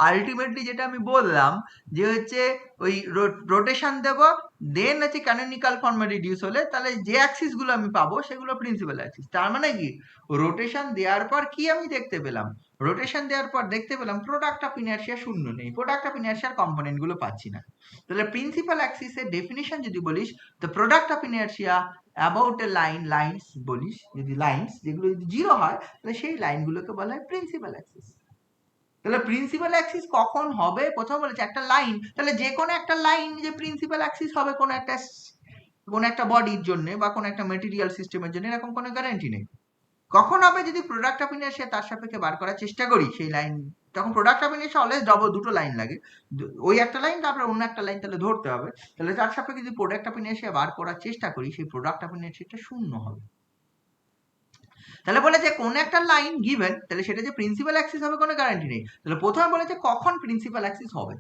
আলটিমেটলি যেটা আমি বললাম যে হচ্ছে ওই রোটেশন দেব, দেন হচ্ছে ক্যানোনিক্যাল ফর্মে রিডিউস হলে তাহলে যে অ্যাক্সিস গুলো আমি পাবো সেগুলো প্রিন্সিপাল অ্যাক্সিস। তার মানে কি, রোটেশন দেওয়ার পর কি আমি দেখতে পেলাম, রোটেশন দেওয়ার পর দেখতে পেলাম প্রোডাক্ট অফ ইনার্শিয়া শূন্য নেই, প্রোডাক্ট অফ ইনার্শিয়ার কম্পোনেন্ট গুলো পাচ্ছি না। তাহলে প্রিন্সিপাল অ্যাক্সিসের ডেফিনিশন যদি বলিস, the product of inertia about a lines বলিস, যদি লাইনস যেগুলো যদি জিরো হয় তাহলে সেই লাইনগুলোকে বলা হয় প্রিন্সিপাল অ্যাক্সিস। তাহলে প্রিন্সিপাল অ্যাক্সিস কখন হবে, প্রথম বলেছে একটা লাইন, তাহলে যে কোনো একটা লাইন যে প্রিন্সিপাল অ্যাক্সিস হবে কোনো একটা বডির জন্য বা কোনো একটা মেটেরিয়াল সিস্টেমের জন্য, এরকম কোনো গ্যারান্টি নেই। কখন হবে, যদি প্রোডাক্ট অফ ইনার্শিয়া তার সাপেক্ষে বার করার চেষ্টা করি সেই লাইন, তখন প্রোডাক্ট অফ ইনার্শিয়া অলওয়েজ দুটো লাইন লাগে, ওই একটা লাইন তারপরে অন্য একটা লাইন তাহলে ধরতে হবে, তাহলে তার সাপেক্ষে যদি প্রোডাক্ট অফ ইনার্শিয়া বার করার চেষ্টা করি সেই প্রোডাক্ট অফ ইনার্শিয়াটা শূন্য হবে। তাহলে বলেছে কোন একটা লাইন গিভেন, তাহলে সেটা যে প্রিন্সিপাল অ্যাক্সিস হবে কোনো গ্যারান্টি নেই। তাহলে প্রথমে বলেছে কখন প্রিন্সিপাল অ্যাক্সিস হবে,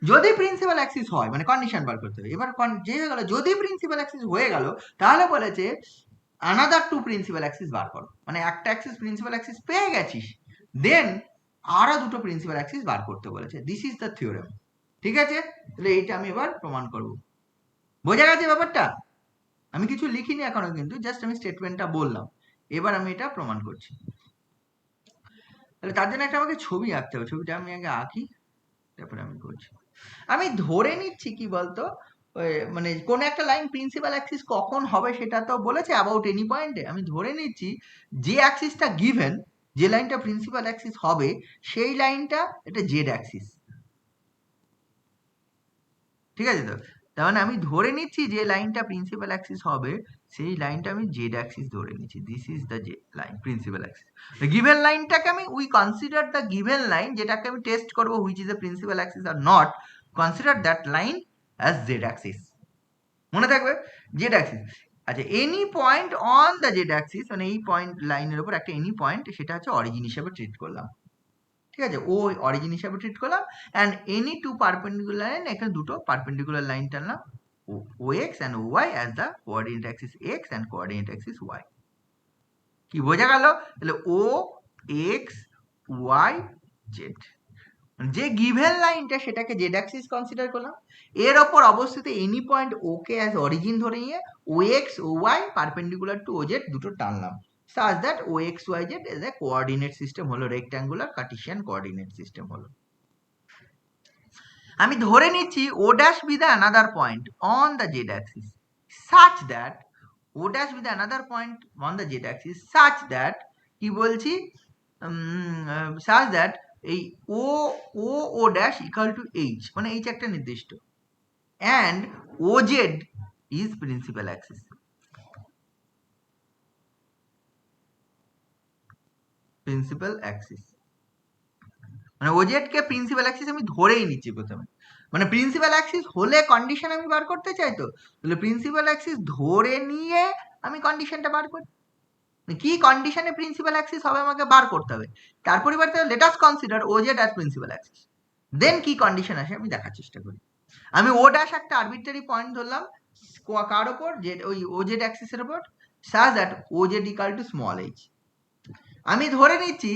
যদি প্রিন্সিপাল অ্যাক্সিস হয় মানে কন্ডিশন বার করতে হবে। এবার যে হয়ে গেল, যদি প্রিন্সিপাল অ্যাক্সিস হয়ে গেল তাহলে বলেছে আনাদার টু প্রিন্সিপাল অ্যাক্সিস বার করো, মানে একটা অ্যাক্সিস প্রিন্সিপাল অ্যাক্সিস পেয়ে গেছিস, দেন আরো দুটো প্রিন্সিপাল অ্যাক্সিস বার করতে বলেছে। This is the theorem. ঠিক আছে, তাহলে এইটা আমি এবার প্রমাণ করব। বোঝা গেছে ব্যাপারটা? আমি কিছু লিখিনি এখনো, কিন্তু জাস্ট আমি স্টেটমেন্টটা বললাম, এবার আমি এটা প্রমাণ করছি। তাহলে তার জন্য একটা আমাকে ছবি আঁকতে হবে, ছবিটা আমি আগে আঁকি তারপরে আমি করছি। আমি ধরে নিচ্ছি কি বলতো, মানে কোন একটা লাইন প্রিন্সিপাল অ্যাক্সিস কখন হবে সেটা তো বলেছে অ্যাবাউট এনি পয়েন্টে। আমি ধরে নিচ্ছি যে অ্যাক্সিসটা গিভেন, যে লাইনটা প্রিন্সিপাল অ্যাক্সিস হবে সেই লাইনটা এটা জেড অ্যাক্সিস। ঠিক আছে তো, তার মানে আমি ধরে নিচ্ছি যে লাইনটা প্রিন্সিপাল অ্যাক্সিস হবে সেই লাইনটা আমি জেড অ্যাক্সিস ধরে নিচ্ছি। This is the z line principal axis. Given লাইনটাকে আমি we consider the given line, যেটাকে আমি টেস্ট করব which is the principal axis or not, consider that line as z axis. মনে থাকবে জেড অ্যাক্সিস। আচ্ছা, any point on the Z axis, মানে এই পয়েন্ট লাইনের উপর একটা এনি পয়েন্ট, সেটা হচ্ছে অরিজিন হিসেবে ট্রিট করলাম। ঠিক আছে, ও অরিজিন হিসাবে ট্রিট করলাম। And any two perpendicular line, এখানে দুটো পারপেন্ডিকুলার লাইন টানলাম, O x and O y as the coordinate axis x and coordinate axis y. কি বোঝা গেল? তাহলে ও এক্স ওয়াই জেড, যে গিভেন লাইনটা সেটাকে জেড অ্যাক্সিস কনসিডার করলাম, এর ওপর অবস্থিত এনি পয়েন্ট ওকে অ্যাজ অরিজিন ধরে নিয়ে O x O y perpendicular to O z দুটো টানলাম, such that OXYZ is a coordinate system হলো, rectangular Cartesian coordinate system হলো। আমি ধরে নিচ্ছি O dash be the another point on the Z axis such that O dash be the another point on the Z axis such that কি বলছি, such that এই O dash equal to H, মানে H একটা নির্দিষ্ট, and OZ is principal axis। Principal axis মানে OZ কে principal Axis আমি ধরেই নিচ্ছি প্রথমে, মানে প্রিন্সিপাল অ্যাক্সিস হলে কন্ডিশন আমি বার করতে চাই, তো তাহলে প্রিন্সিপাল অ্যাক্সিস ধরে নিয়ে আমি কন্ডিশনটা বার করি, কি কন্ডিশনে প্রিন্সিপাল অ্যাক্সিস হবে আমাকে বার করতে হবে, তার পরিবর্তে let us consider OZ as principal axis, then কি কন্ডিশন আসে আমি দেখার চেষ্টা করি। আমি ও ড্যাশ একটা আরবিট্রারি পয়েন্ট ধরলাম কার ওপর, যে ওই ওজেড অ্যাক্সিসের ওপর, such that OZ equal to small h. আমি ধরে নিচ্ছি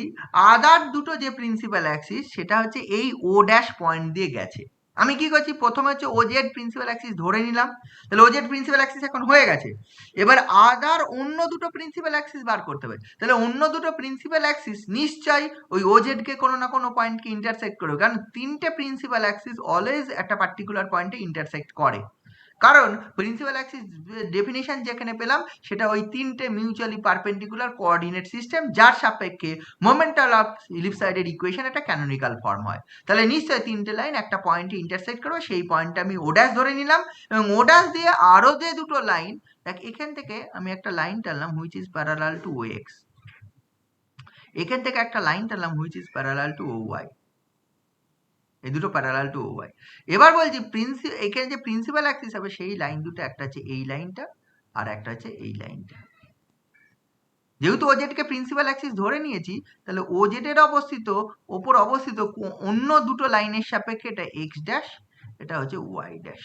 আদার দুটো যে প্রিন্সিপাল অ্যাক্সিস সেটা হচ্ছে এই ও ড্যাশ পয়েন্ট দিয়ে গেছে। আমি কি করছি, প্রথমে হচ্ছে ওজেড প্রিন্সিপাল অ্যাক্সিস ধরে নিলাম, তাহলে ওজেড প্রিন্সিপাল অ্যাক্সিস এখন হয়ে গেছে। এবার আদার অন্য দুটো প্রিন্সিপাল অ্যাক্সিস বার করতে হবে, তাহলে অন্য দুটো প্রিন্সিপাল অ্যাক্সিস নিশ্চয়ই ওই ওজেড কে কোনো না কোনো পয়েন্টকে ইন্টারসেক্ট করবে, কারণ তিনটে প্রিন্সিপাল অ্যাক্সিস অলওয়েজ একটা পার্টিকুলার পয়েন্টে ইন্টারসেক্ট করে, কারণ প্রিন্সিপাল অ্যাক্সিস ডেফিনিশন যেখানে পেলাম সেটা ওই তিনটে মিউচুয়ালি পারপেন্ডিকুলার কোঅর্ডিনেট সিস্টেম যার সাপেক্ষে মোমেন্টাল অফ ইলিপসয়েডের ইকুয়েশন একটা ক্যানোনিক্যাল ফর্ম হয়। তাহলে নিশ্চয়ই তিনটে লাইন একটা পয়েন্টে ইন্টারসেক্ট করবে, সেই পয়েন্টটা আমি ওডাস ধরে নিলাম, এবং ওডাস দিয়ে আরো যে দুটো লাইন, দেখ এখান থেকে আমি একটা লাইন টানলাম which is parallel to O X, এখান থেকে একটা লাইন টানলাম which is parallel to O Y, এই দুটো প্যারালাল টু ও ওয়াই। এবার বলছি এখানে যে প্রিন্সিপাল অ্যাক্সিস হবে সেই লাইন দুটো, একটা হচ্ছে এই লাইনটা আর একটা হচ্ছে এই লাইনটা। যেহেতু ওজেড কে প্রিন্সিপাল অ্যাক্সিস ধরে নিয়েছি, তাহলে ওজেড এর ওপর অবস্থিত অন্য দুটো লাইনের সাপেক্ষে এটা এক্স ড্যাশ, এটা হচ্ছে ওয়াই ড্যাশ।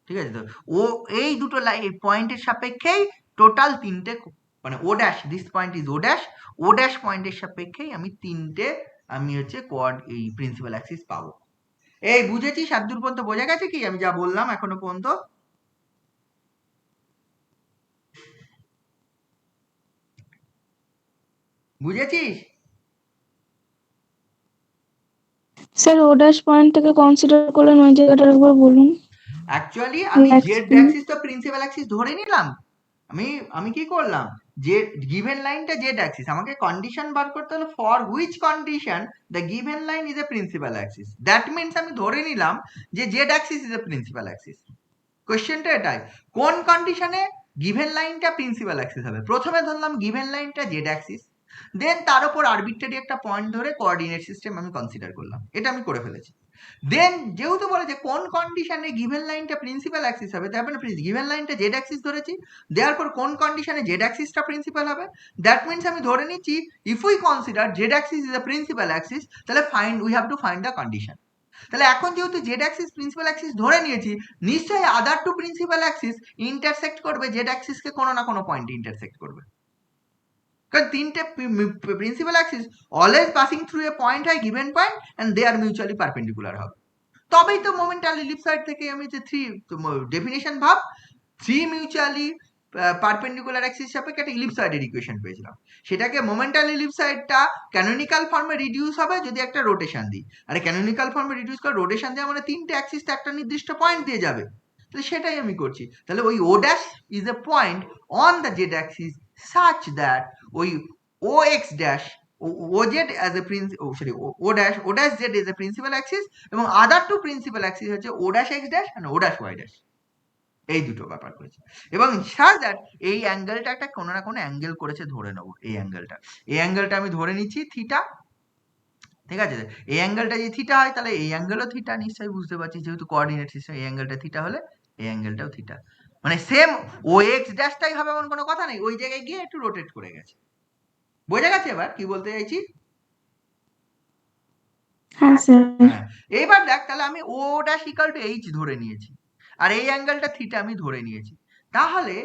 ঠিক আছে তো, ও এই দুটো লাইন পয়েন্টের সাপেক্ষেই টোটাল তিনটে মানে O dash, this point is O dash পয়েন্টের সাপেক্ষেই আমি তিনটে আমি হচ্ছে এই প্রিন্সিপাল অ্যাক্সিস পাবো। এই বুঝেছিস? সাতদূর পর্যন্ত বোঝা গেছে কি আমি যা বললাম এখনো পর্যন্ত? বুঝেছিস? স্যার ও ড্যাশ পয়েন্ট থেকে কনসিডার করলেন ওই জায়গাটা একবার বলুন। অ্যাকচুয়ালি আমি Next জেড please. অ্যাক্সিস তো প্রিন্সিপাল অ্যাক্সিস ধরে নিলাম। আমি কি করলাম, যে গিভেন লাইনটা জেড অ্যাক্সিস, আমাকে কন্ডিশন বার করতে হলো for which condition the given line is a principal Axis. That means আমি ধরে নিলাম যে Z axis is a principal Axis. কোয়েশ্চেনটা এটাই, কোন কন্ডিশনে গিভেন লাইনটা প্রিন্সিপাল অ্যাক্সিস হবে। প্রথমে ধরলাম গিভেন লাইনটা জেড অ্যাক্সিস, দেন তার উপর আরবিট্রারি একটা পয়েন্ট ধরে কোঅর্ডিনেট সিস্টেম আমি কনসিডার করলাম, এটা আমি করে ফেলেছি। দেন যেহেতু বলেছে কোন কন্ডিশনে গিভেন লাইনটা প্রিন্সিপাল অ্যাক্সিস হবে, তার মানে গিভেন লাইনটা জেড অ্যাক্সিস ধরেছি, দেওয়ার পর কোন কন্ডিশনে জেড অ্যাক্সিসটা প্রিন্সিপাল হবে। দ্যাট মিনস আমি ধরে নিচ্ছি if we consider Z axis is the principal axis, তাহলে we have to find the condition. তাহলে এখন যেহেতু জেড অ্যাক্সিস প্রিন্সিপাল অ্যাক্সিস ধরে নিয়েছি, নিশ্চয়ই other two principal axis intersect করবে জেড অ্যাক্সিসকে কোনো না কোনো পয়েন্টে ইন্টারসেক্ট করবে, কারণ তিনটে principal axis always passing through a point হয়, given point, and they are mutually perpendicular হবে। তবেই তো মোমেন্টাল ইলিপসয়েড থেকে আমি যে ডেফিনেশন ভাব, থ্রি মিউচুয়ালি পারপেন্ডিকুলার অ্যাক্সিস সাপেক্ষে একটা ইলিপসয়েডের ইকুয়েশন পেয়েছিলাম। সেটাকে মোমেন্টাল ইলিপসয়েডটা ক্যানোনিক্যাল ফর্মে রিডিউস হবে যদি একটা রোটেশন দিই। আর ক্যানোনিক্যাল ফর্মে রিডিউস করে রোটেশন দেওয়া মানে তিনটে অ্যাক্সিস তো একটা নির্দিষ্ট পয়েন্ট দিয়ে যাবে, তাহলে সেটাই আমি করছি। তাহলে ওই O dash is a point on the Z axis such that ওই O x dash OZ as a O dash Z is a principal axis, এবং আদার টু প্রিন্সিপাল অ্যাক্সিস হচ্ছে O dash X dash and O dash Y dash, এই দুটো ব্যাপার করেছে। এবং such that এই অ্যাঙ্গেলটা একটা কোনো না কোনো অ্যাঙ্গেল করেছে ধরে নেবো, এই অ্যাঙ্গেলটা আমি ধরে নিচ্ছি থিটা, ঠিক আছে। এই অ্যাঙ্গেলটা যদি থিটা হয় তাহলে এই অ্যাঙ্গেলও থিটা, নিশ্চয়ই বুঝতে পারছি, যেহেতু কোঅর্ডিনেট সিস্টেম এই অ্যাঙ্গেলটা থিটা হলে এই অ্যাঙ্গেলটাও থিটা, মানে সেম ও এক্স ড্যাশটাই হবে এমন কোনো কথা নেই, ওই জায়গায় গিয়ে একটু রোটেট করে গেছে। বোঝা গেছে এবার কি বলতে চাইছি? হ্যাঁ স্যার। হ্যাঁ, এইবার দেখ, তাহলে আমি O dash equal two H ধরে নিয়েছি, আর এই অ্যাঙ্গেলটা থিটা আমি ধরে নিয়েছি। তাহলে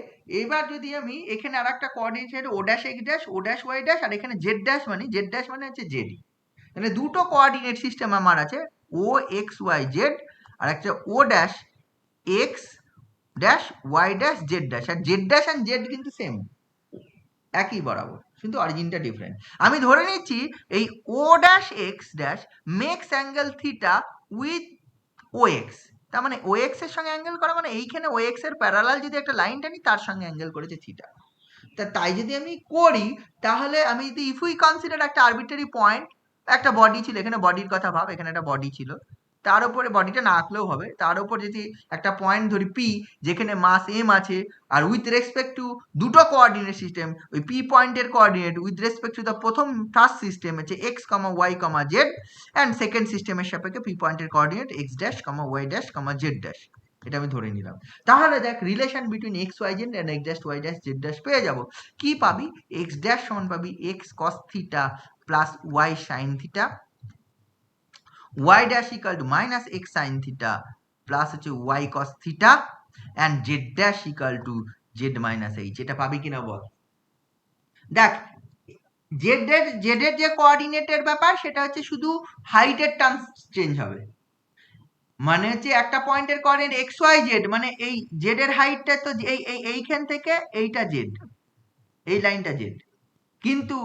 এবার যদি আমি এখানে আর একটা কোঅর্ডিনেট ও dash x dash, O dash Y dash, আর এখানে জেড ড্যাশ মানে হচ্ছে জেডি, তাহলে দুটো কোঅর্ডিনেট সিস্টেম আমার আছে, ও এক্স ওয়াই জেড, আর একটা O dash x dash Y dash Z dash, আর জেড ড্যাশ অ্যান্ড জেড কিন্তু সেম, একই বরাবর, কিন্তু অরিজিনটা ডিফারেন্ট। আমি ধরে নিচ্ছি এই O dash x dash makes angle theta with O X, তার মানে ও এক্স এর সঙ্গে অ্যাঙ্গেল করা মানে এইখানে ও এক্স এর প্যারালাল যদি একটা লাইন টানি তার সঙ্গে অ্যাঙ্গেল করেছে থিটা। তাই যদি আমি করি, তাহলে আমি যদি ইফ উই কনসিডার একটা আরবিট্রারি পয়েন্ট, একটা বডি ছিল, এখানে বডির কথা ভাব, এখানে একটা বডি ছিল, তার উপরে বডিটা না আঁকলেও হবে, তার উপর যদি একটা পয়েন্ট ধরি পি, যেখানে মাস এম আছে, আর উইথ রেসপেক্ট টু দুটো কোঅর্ডিনেট সিস্টেম, ওই পি পয়েন্টের coordinate with respect to the first system হচ্ছে X comma Y comma Z, and second সিস্টেমের সাপেক্ষে পি পয়েন্টের coordinate X dash comma Y dash comma Z dash, এটা আমি ধরে নিলাম। তাহলে দেখ relation between X Y Z and X dash Y dash Z dash পেয়ে যাবো। কি পাবি? এক্স ড্যাশ সমান পাবি X cos theta plus Y sine theta, Y dash equal to minus x sine theta plus হচ্ছে Y cos theta, and Z dash equal to Z minus H. এটা পাবি কিনা বল? দেখ, জেড এর যে কোঅর্ডিনেটের ব্যাপার সেটা হচ্ছে শুধু হাইটের টার্মস চেঞ্জ হবে, মানে হচ্ছে একটা পয়েন্টের কোঅর্ডিনেট এক্স ওয়াই জেড, মানে এই জেড এর হাইটটা তো এইখান থেকে এইটা জেড, এই লাইনটা জেড, কিন্তু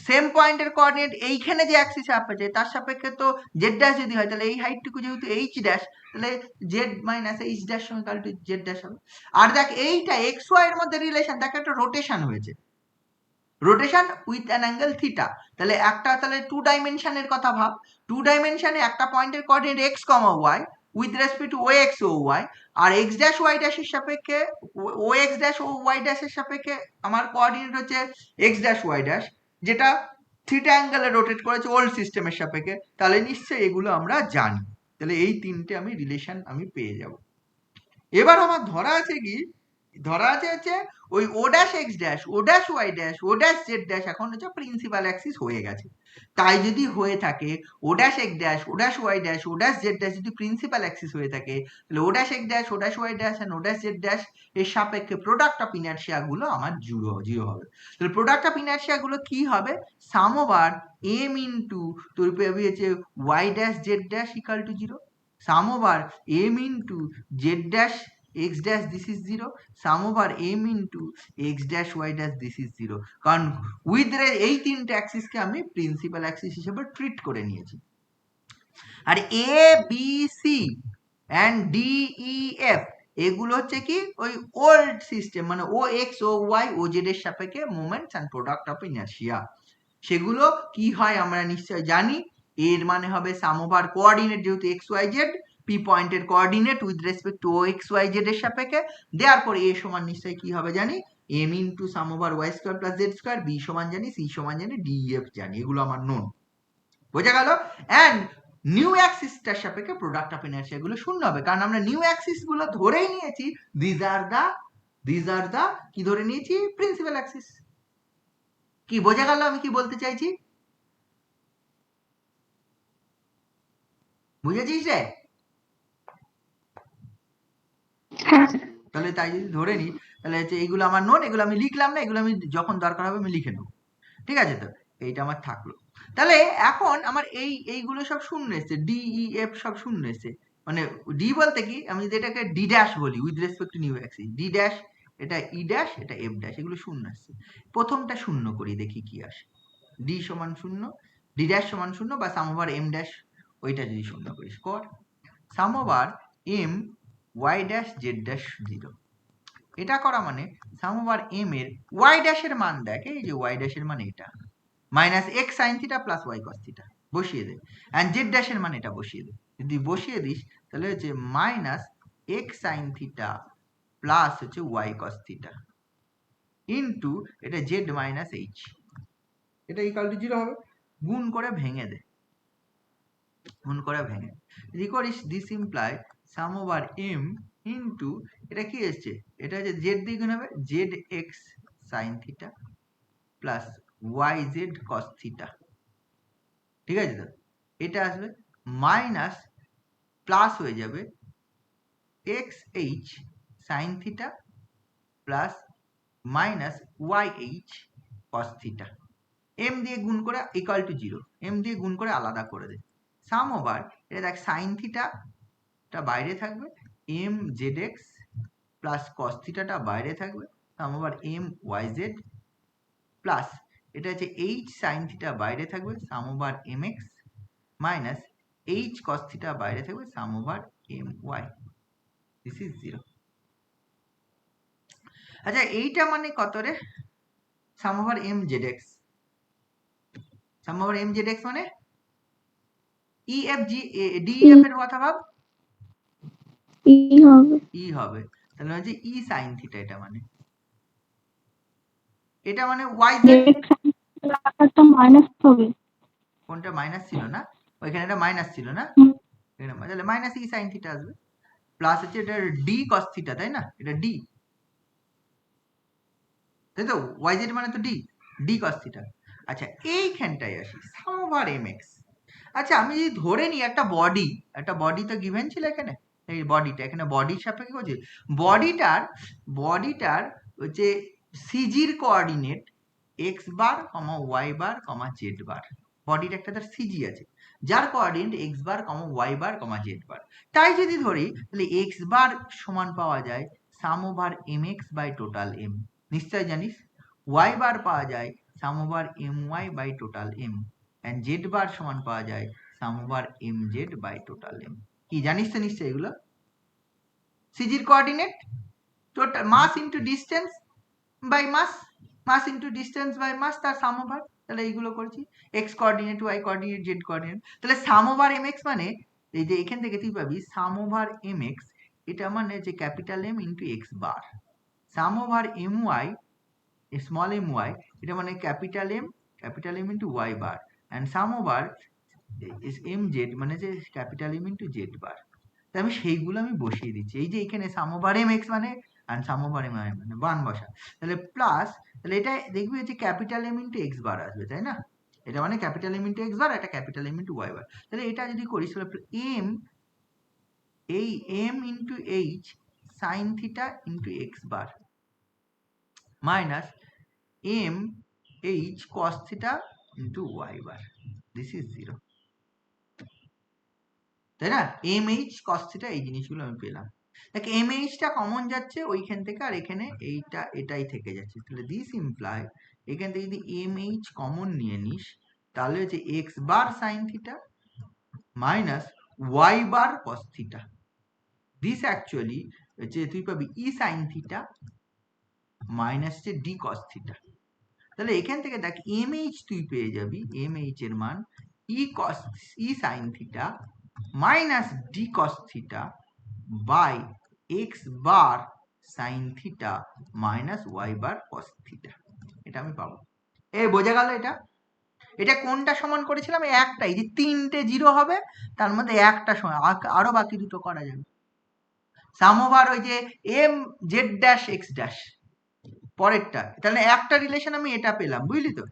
সেম পয়েন্টের কোঅর্ডিনেট এইখানে যে অ্যাক্সিসে আছে তার সাপেক্ষে তো জেড ড্যাশ যদি হয়, তাহলে এই হাইটটুকু যেহেতু এইচ ড্যাশ, তাহলে জেড মাইনাস এইচ ড্যাশ সমান টু জেড ড্যাশ হবে। আর দেখ এইটা এক্স ওয়াই এর মধ্যে রিলেশন, দেখ একটা রোটেশন হয়েছে, rotation with an angle theta, তাহলে একটা তাহলে টু ডাইমেনশনের কথা ভাব, টু ডাইমেনশনে একটা পয়েন্টের coordinate x comma y with respect to O x O y, আর এক্স ড্যাশ ওয়াই ড্যাশের সাপেক্ষে O x dash O y ড্যাশের সাপেক্ষে আমার কোঅর্ডিনেট হচ্ছে এক্স ড্যাশ ওয়াই ড্যাশ, যেটা থিটা অ্যাঙ্গেলে রোটেট করেছে ওল্ড সিস্টেমের সাপেক্ষে, তাহলে নিশ্চয়ই এগুলো আমরা জানি। তাহলে এই তিনটে আমি রিলেশন আমি পেয়ে যাব। এবার আমার ধরা আছে কি, ধরা আছে হচ্ছে ওই O dash x dash O dash Y dash O dash Z dash এখন হচ্ছে প্রিন্সিপাল অ্যাক্সিস হয়ে গেছে। তাই যদি হয়ে থাকে O dash x dash O dash Y dash O dash Z dash যদি প্রিন্সিপাল অ্যাক্সিস হয়ে থাকে, তাহলে O dash x dash O dash Y dash and O dash Z dash এর সাপেক্ষে প্রোডাক্ট অফ ইনার্শিয়া গুলো আমার জিরো হবে। তাহলে প্রোডাক্ট অফ ইনার্শিয়া গুলো কি হবে? সাম ওভার এম ইন্টু তোর পেয়ে হচ্ছে y dash Z dash equal to zero, sum over m into z dash x dash this is 0, sum over m into x dash y dash this is 0, কারণ with এই তিনটে Axis কে আমি principal Axis হিসেবে treat করে নিয়েছি। আর A B C and D E F এগুলো হচ্ছে কি ওই ওল্ড সিস্টেম, মানে O x O Y O Z এর সাপেক্ষে moments and product of inertia. সেগুলো কি হয় আমরা নিশ্চয় জানি, এর মানে হবে সাম ওভার কোঅর্ডিনেট, যেহেতু এক্স ওয়াই জেড পি পয়েন্টের coordinate with respect to O x Y Z এর সাপেক্ষে, দেওয়ার পরে এ সমান নিশ্চয়ই কি হবে জানি M into sum over Y square plus Z square, B সমান জানি, সি সমান জানি, ডি এফ জানি, এগুলো আমার নোন, বোঝা গেল। অ্যান্ড নিউ অ্যাক্সিসটার সাপেক্ষে প্রোডাক্ট অফ ইনার্শিয়া গুলো শূন্য হবে, কারণ আমরা নিউ অ্যাক্সিস গুলো ধরেই নিয়েছি দিজ আর দা কি ধরে নিয়েছি প্রিন্সিপাল অ্যাক্সিস। কি বোঝা গেল আমি কি বলতে চাইছি? বুঝেছিস রে? হ্যাঁ তাহলে তাই যদি ধরে নিই তাহলে হচ্ছে এইগুলো আমার নোন, এগুলো আমি লিখলাম না, এগুলো আমি যখন দরকার হবে আমি লিখে নেবো, ঠিক আছে? তো এইটা আমার থাকলো। তাহলে এখন আমার এইগুলো সব শূন্য এসছে, ডি ই এফ সব শূন্য এসছে, মানে ডি বলতে কি আমি যদি এটাকে ডি ড্যাশ বলি with respect two new Axis, D dash, এটা ই ড্যাশ, এটা এফ ড্যাশ, এগুলো শূন্য আসছে। প্রথমটা শূন্য করি দেখি কি আসে, ডি সমান শূন্য, ডি ড্যাশ সমান শূন্য, বা সাম ওভার এম ড্যাশ ওইটা যদি শূন্য করিস কর, sum over M Y dash Z dash 0, এটা করা মানে সাম ওভার এম এর ওয়াই ড্যাশের মান দেখ, এই যে ওয়াই ড্যাশের মান এটা minus x sine theta plus Y cos theta বসিয়ে দে, অ্যান্ড জেড ড্যাশের মান এটা বসিয়ে দে, যদি বসিয়ে দিস তাহলে হচ্ছে minus x sine theta plus হচ্ছে ওয়াই কস থিটা ইন্টু এটা জেড মাইনাস এইচ, এটা ইকাল টু 0 হবে। গুণ করে ভেঙে দে, গুণ করে ভেঙে যদি করিস this imply some over m into এটা কি এসছে, এটা হচ্ছে জেড দিয়ে গুণ হবে Z x sine theta plus Y Z cos theta, ঠিক আছে? তো এটা আসবে মাইনাস প্লাস হয়ে যাবে x H sine theta plus minus Y H cos theta, M দিয়ে গুণ করে ইকুয়াল টু 0, এম দিয়ে গুণ করে আলাদা করে দে, সাম ওভার এটা দেখ সাইন থিটাটা বাইরে থাকবে, M Z X plus cos থিটাটা বাইরে থাকবে, sum over M Y Z plus এটা হচ্ছে এইচ সাইন থিটা বাইরে থাকবে, sum over M X minus H cos theta বাইরে থাকবে, sum over M Y, this is 0। আচ্ছা এইটা মানে কত রে? Sum over M Z X, sum over M Z X মানে E F G D F এর কথা ভাব, ই হবে, ই হবে, তাহলে হচ্ছে ই সাইন থিটা, এটা মানে এটা মানে ওয়াই জেড, একটা মাইনাস হবে। কোনটা মাইনাস ছিল না, ওইখানে এটা মাইনাস ছিল না, এখানে তাহলে মাইনাস ই সাইন থিটা আসবে, প্লাস হচ্ছে এটা ডি কস থিটা, তাই না? এটা ডি, তাই তো, ওয়াই জেড মানে তো ডি, ডি কস থিটা। আচ্ছা এইখানটায় আসি সাম ওভার এম এক্স। আচ্ছা আমি যদি ধরে নিই একটা বডি তো গিভেন ছিল এখানে, এই বডিটা এখানে বডির সাপেক্ষে বলছি, বডিটার হচ্ছে সিজির coordinate X bar comma Y bar comma Z bar, বডির একটা তার সিজি আছে যার coordinate X bar comma Y bar comma Z bar. তাই যদি ধরি তাহলে এক্স বার সমান পাওয়া যায় sum over M X by total M, নিশ্চয় জানিস। ওয়াই বার পাওয়া যায় sum over M Y by total M, and Z bar সমান পাওয়া যায় sum over M Z by total M. কি জানিস তো নিশ্চয় এগুলো? সিজির coordinate total mass into distance by mass into distance by mass, তার সাম ওভার, তাহলে এইগুলো করছি X coordinate Y coordinate Z coordinate, তাহলে সাম ওভার এম এক্স মানে এই যে এখান থেকে তুই পাবি সাম ওভার এম এক্স, এটা মানে যে capital M into x bar, sum over M Y small M Y, এটা মানে capital M into Y bar, and sum over M Z মানে যে capital M into Z bar. তাই আমি সেইগুলো আমি বসিয়ে দিচ্ছি, এই যে এখানে সাম ওভার এম এক্স মানে and sum over M I মানে 1 বসা, তাহলে প্লাস, তাহলে এটা দেখবি হচ্ছে capital M into x bar আসবে, তাই না? এটা মানে capital M into x bar, এটা capital M into Y bar. তাহলে এটা যদি করিস তাহলে এম, এই M into h sine theta into x bar minus M h cos theta into Y bar, this is 0, তাই না? এম এইচ কস থিটা এই জিনিসগুলো আমি পেলাম। দেখ এম এইচটা কমন যাচ্ছে ওইখান থেকে, আর এখানে এইটা এটাই থেকে যাচ্ছে, তাহলে দিস ইমপ্লাই এখান থেকে যদি এম এইচ কমন নিয়ে নিস তাহলে হচ্ছে x bar sine theta minus Y bar cos theta, this actually হচ্ছে তুই পাবি ই সাইন থিটা মাইনাস হচ্ছে ডি কস থিটা। তাহলে এখান থেকে দেখ এম এইচ তুই পেয়ে যাবি, এম এইচ এর মান E sine theta minus D cos theta by X bar sine theta minus Y bar cos theta, এটা আমি পাবো। বোঝা গেল? এটা এটা কোনটা সমান করেছিলাম? একটাই, যে 3টে জিরো হবে তার মধ্যে একটা সমান, আরো বাকি দুটো করা যাবে। সাম ওভার ওই যে m Z dash x dash পরেরটা, তাহলে একটা রিলেশন আমি এটা পেলাম, বুঝলি তো,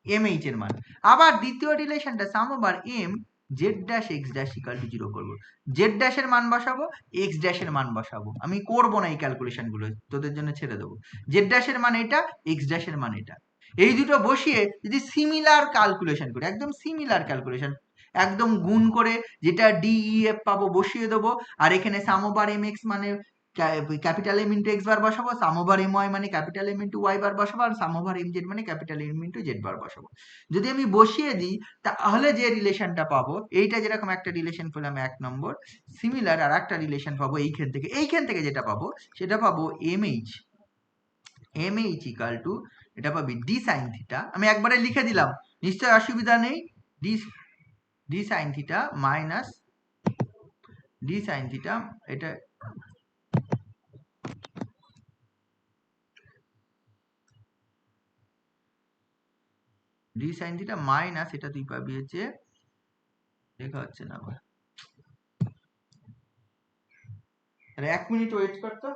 এম এইচ এর মান। আবার দ্বিতীয় রিলেশনটা sum over M Z dash x dash equal to 0 করবো, জেড ড্যাশের মান বসাবো, এক্স ড্যাশের মান বসাবো, আমি করবো না এই ক্যালকুলেশন গুলো, তোদের জন্য ছেড়ে দেবো। জেড ড্যাশের মান এটা, এক্স ড্যাশের মান এটা, এই দুটো বসিয়ে যদি সিমিলার ক্যালকুলেশন করি, একদম সিমিলার ক্যালকুলেশন, একদম গুণ করে যেটা ডিইএফ পাবো বসিয়ে দেবো, আর এখানে সাম ওভার এম এক্স মানে capital M into x bar বসাবো, সাম ওভার এম ওয়াই মানে capital M into y bar বসাবো, আর সাম ওভার এম জেড মানে ক্যাপিটাল এম ইন্টু জেড বার বসাবো। যদি আমি বসিয়ে দিই তাহলে যে রিলেশনটা পাবো, এইটা যেরকম একটা রিলেশন পেলাম 1 নম্বর, সিমিলার আর একটা রিলেশন পাবো এইখান থেকে যেটা পাবো সেটা পাবো এম এইচ ইকাল টু, এটা পাবি ডি সাইন থিটা, আমি একবারে লিখে দিলাম, নিশ্চয় অসুবিধা নেই, D sine theta minus D sine theta, এটা ডি সাইন থিটা মাইনাস, এটা তুই পাবি হচ্ছে, লেখা হচ্ছে না আবার, তাহলে 1 মিনিট ওয়েট করতো।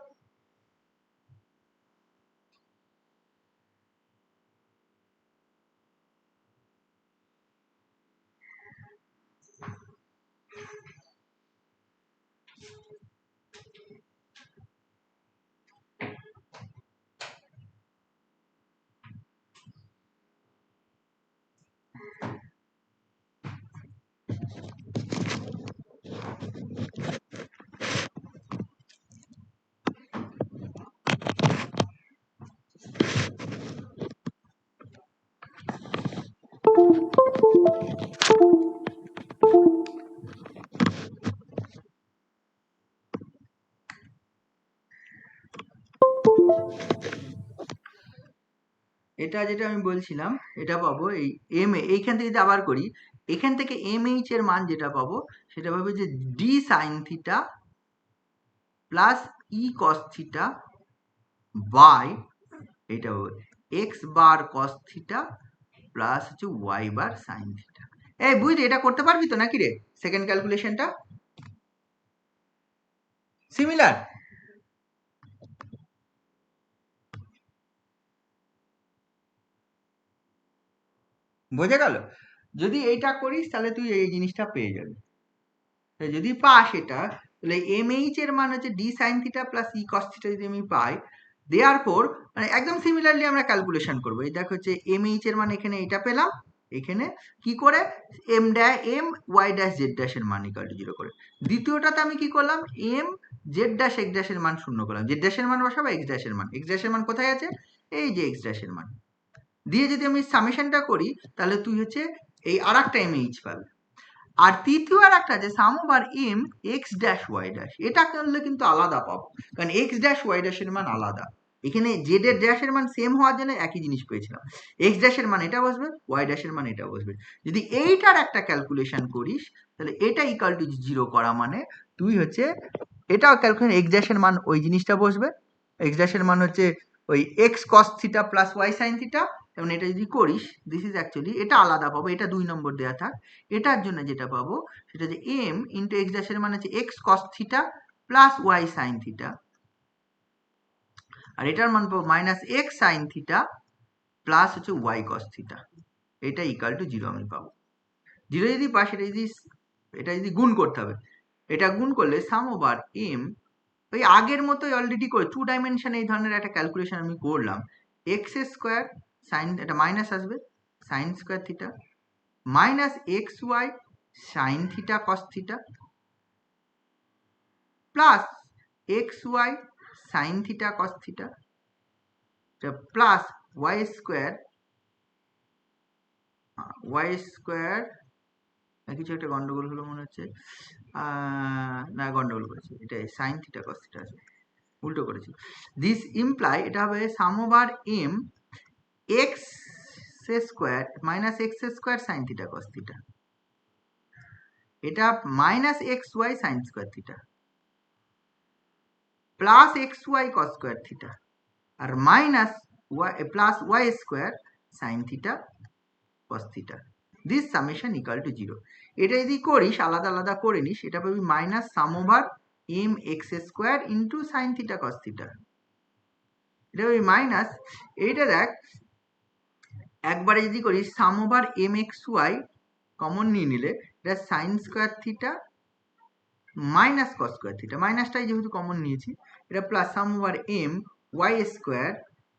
এটা যেটা আমি বলছিলাম, এটা পাবো এই এম, এইখান থেকে যদি আবার করি, এখান থেকে এম এইচ এর মান যেটা পাবো সেটা পাবো যে d sine theta plus e cos theta by, এটা x bar cos theta plus হচ্ছে ওয়াই বার সাইন থিটা। বুঝলি, এটা করতে পারবি তো নাকি রে? সেকেন্ড ক্যালকুলেশনটা সিমিলার, বোঝা গেল? যদি এইটা করিস তাহলে তুই এই জিনিসটা পেয়ে যাবি। যদি পাস এটা, তাহলে এম এইচ এর মান হচ্ছে D sine theta plus e cos theta যদি আমি পাই, দেওয়ার পর মানে একদম সিমিলারলি আমরা ক্যালকুলেশন করবো। এই দেখো হচ্ছে এম এইচ এর মান এখানে এটা পেলাম, এখানে কি করে এম ওয়াই ড্যাশ জেড ড্যাশের মান ইকুয়াল টু 0 করে। দ্বিতীয়টাতে আমি কি করলাম, এম জেড ড্যাশ এক্স ড্যাশের মান 0 করলাম, জেড ড্যাশের মান বসাবো, এক্স ড্যাশের মান কোথায় আছে, এই যে এক্স ড্যাশের মান দিয়ে যদি আমি সামেশনটা করি তাহলে তুই হচ্ছে এই আর একটা এম এইচ পাবে। আর তৃতীয় আর একটা আছে sum over M X dash Y dash, এটা করলে কিন্তু আলাদা পাবো, কারণ এক্স ড্যাশ ওয়াই ড্যাশের মান আলাদা, এখানে জেড এর ড্যাশের মান সেম হওয়ার জন্য একই জিনিস পেয়েছিলাম, এক্স ড্যাশের মান এটা বসবে, ওয়াই ড্যাশের মান এটা বসবে। যদি এইটার একটা ক্যালকুলেশন করিস তাহলে এটা ইকাল টু 0 করা মানে তুই হচ্ছে এটাও ক্যালকুলেশন, এক্স ড্যাশের মান ওই জিনিসটা বসবে, এক্স ড্যাশের মান হচ্ছে ওই x cos theta plus Y sine theta, এবং এটা যদি করিস দিস ইজ অ্যাকচুয়ালি, এটা আলাদা পাবো, এটা 2 নম্বর দেওয়া থাক, এটার জন্য যেটা পাবো সেটা যে এম ইন্টু এক্স ড্যাশের মানে হচ্ছে x cos theta plus Y sine theta আর এটার মান পাবো minus x sine theta plus হচ্ছে ওয়াই কস থিটা, এটা ইকাল টু 0 আমি পাবো। 0 যদি পাই এটা যদি গুণ করতে হবে, এটা গুণ করলে সাম ওভার এম ওই আগের মতোই অলরেডি করে 2 ডাইমেনশনে এই ধরনের একটা ক্যালকুলেশন আমি করলাম। এক্স স্কোয়ার সাইন, এটা মাইনাস আসবে sine square theta minus x Y sine theta cos theta plus x Y sine theta cos theta plus Y square কিছু একটা গন্ডগোল হলো মনে হচ্ছে, না গন্ডগোল করেছি, এটা সাইন থিটা কস থিটা আছে, উল্টো করেছি। দিস ইমপ্লাই এটা হবে sum over M X square minus x square sine theta cos theta, এটা minus x Y sine square theta plus x Y cos square theta আর minus Y plus Y square sine theta cos theta, this summation equal to 0। এটা যদি করিস আলাদা আলাদা করে নিস, এটা পাবি minus sum over M X square into sine theta cos theta, এটা পাবি মাইনাস, এইটা দেখ একবারে যদি করিস sum over M X Y common নিয়ে নিলে এটা sine square theta minus cos square theta, মাইনাসটাই যেহেতু কমন নিয়েছি, এটা plus sum over M Y square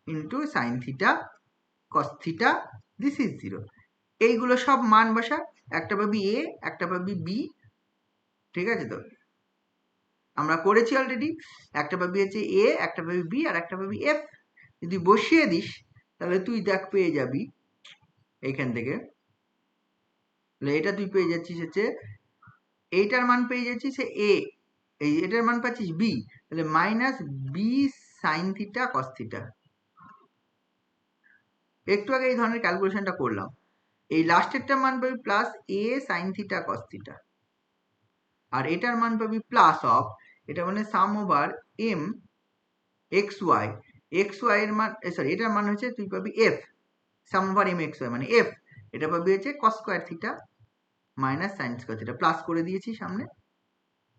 into sine theta cos theta, this is 0। এইগুলো সব মান বসা, একটা পাবি এ একটা পাবি বি, ঠিক আছে? তো আমরা করেছি অলরেডি, একটা পাবি হচ্ছে এ একটা পাবি বি আর একটা পাবি এফ, যদি বসিয়ে দিস তাহলে তুই দেখ পেয়ে যাবি এইখান থেকে, এটা তুই পেয়ে যাচ্ছিস হচ্ছে এইটার মান পেয়ে যাচ্ছিস এ, এই এটার মান পাচ্ছিস বি, তাহলে minus b sine theta cos theta. একটু আগে এই ধরনের ক্যালকুলেশনটা করলাম, এই লাস্টেরটার মান পাবি প্লাস এ সাইন থিটা কস থিটা আর এটার মান পাবি প্লাস অফ, এটা মানে sum over M X Y এর মান সরি এটার মান হচ্ছে তুই পাবি এফ সাম ওভার এম এক্স ওয়াই মানে এফ, এটা পাবি হচ্ছে কস square theta minus sine square theta, plus করে দিয়েছি সামনে,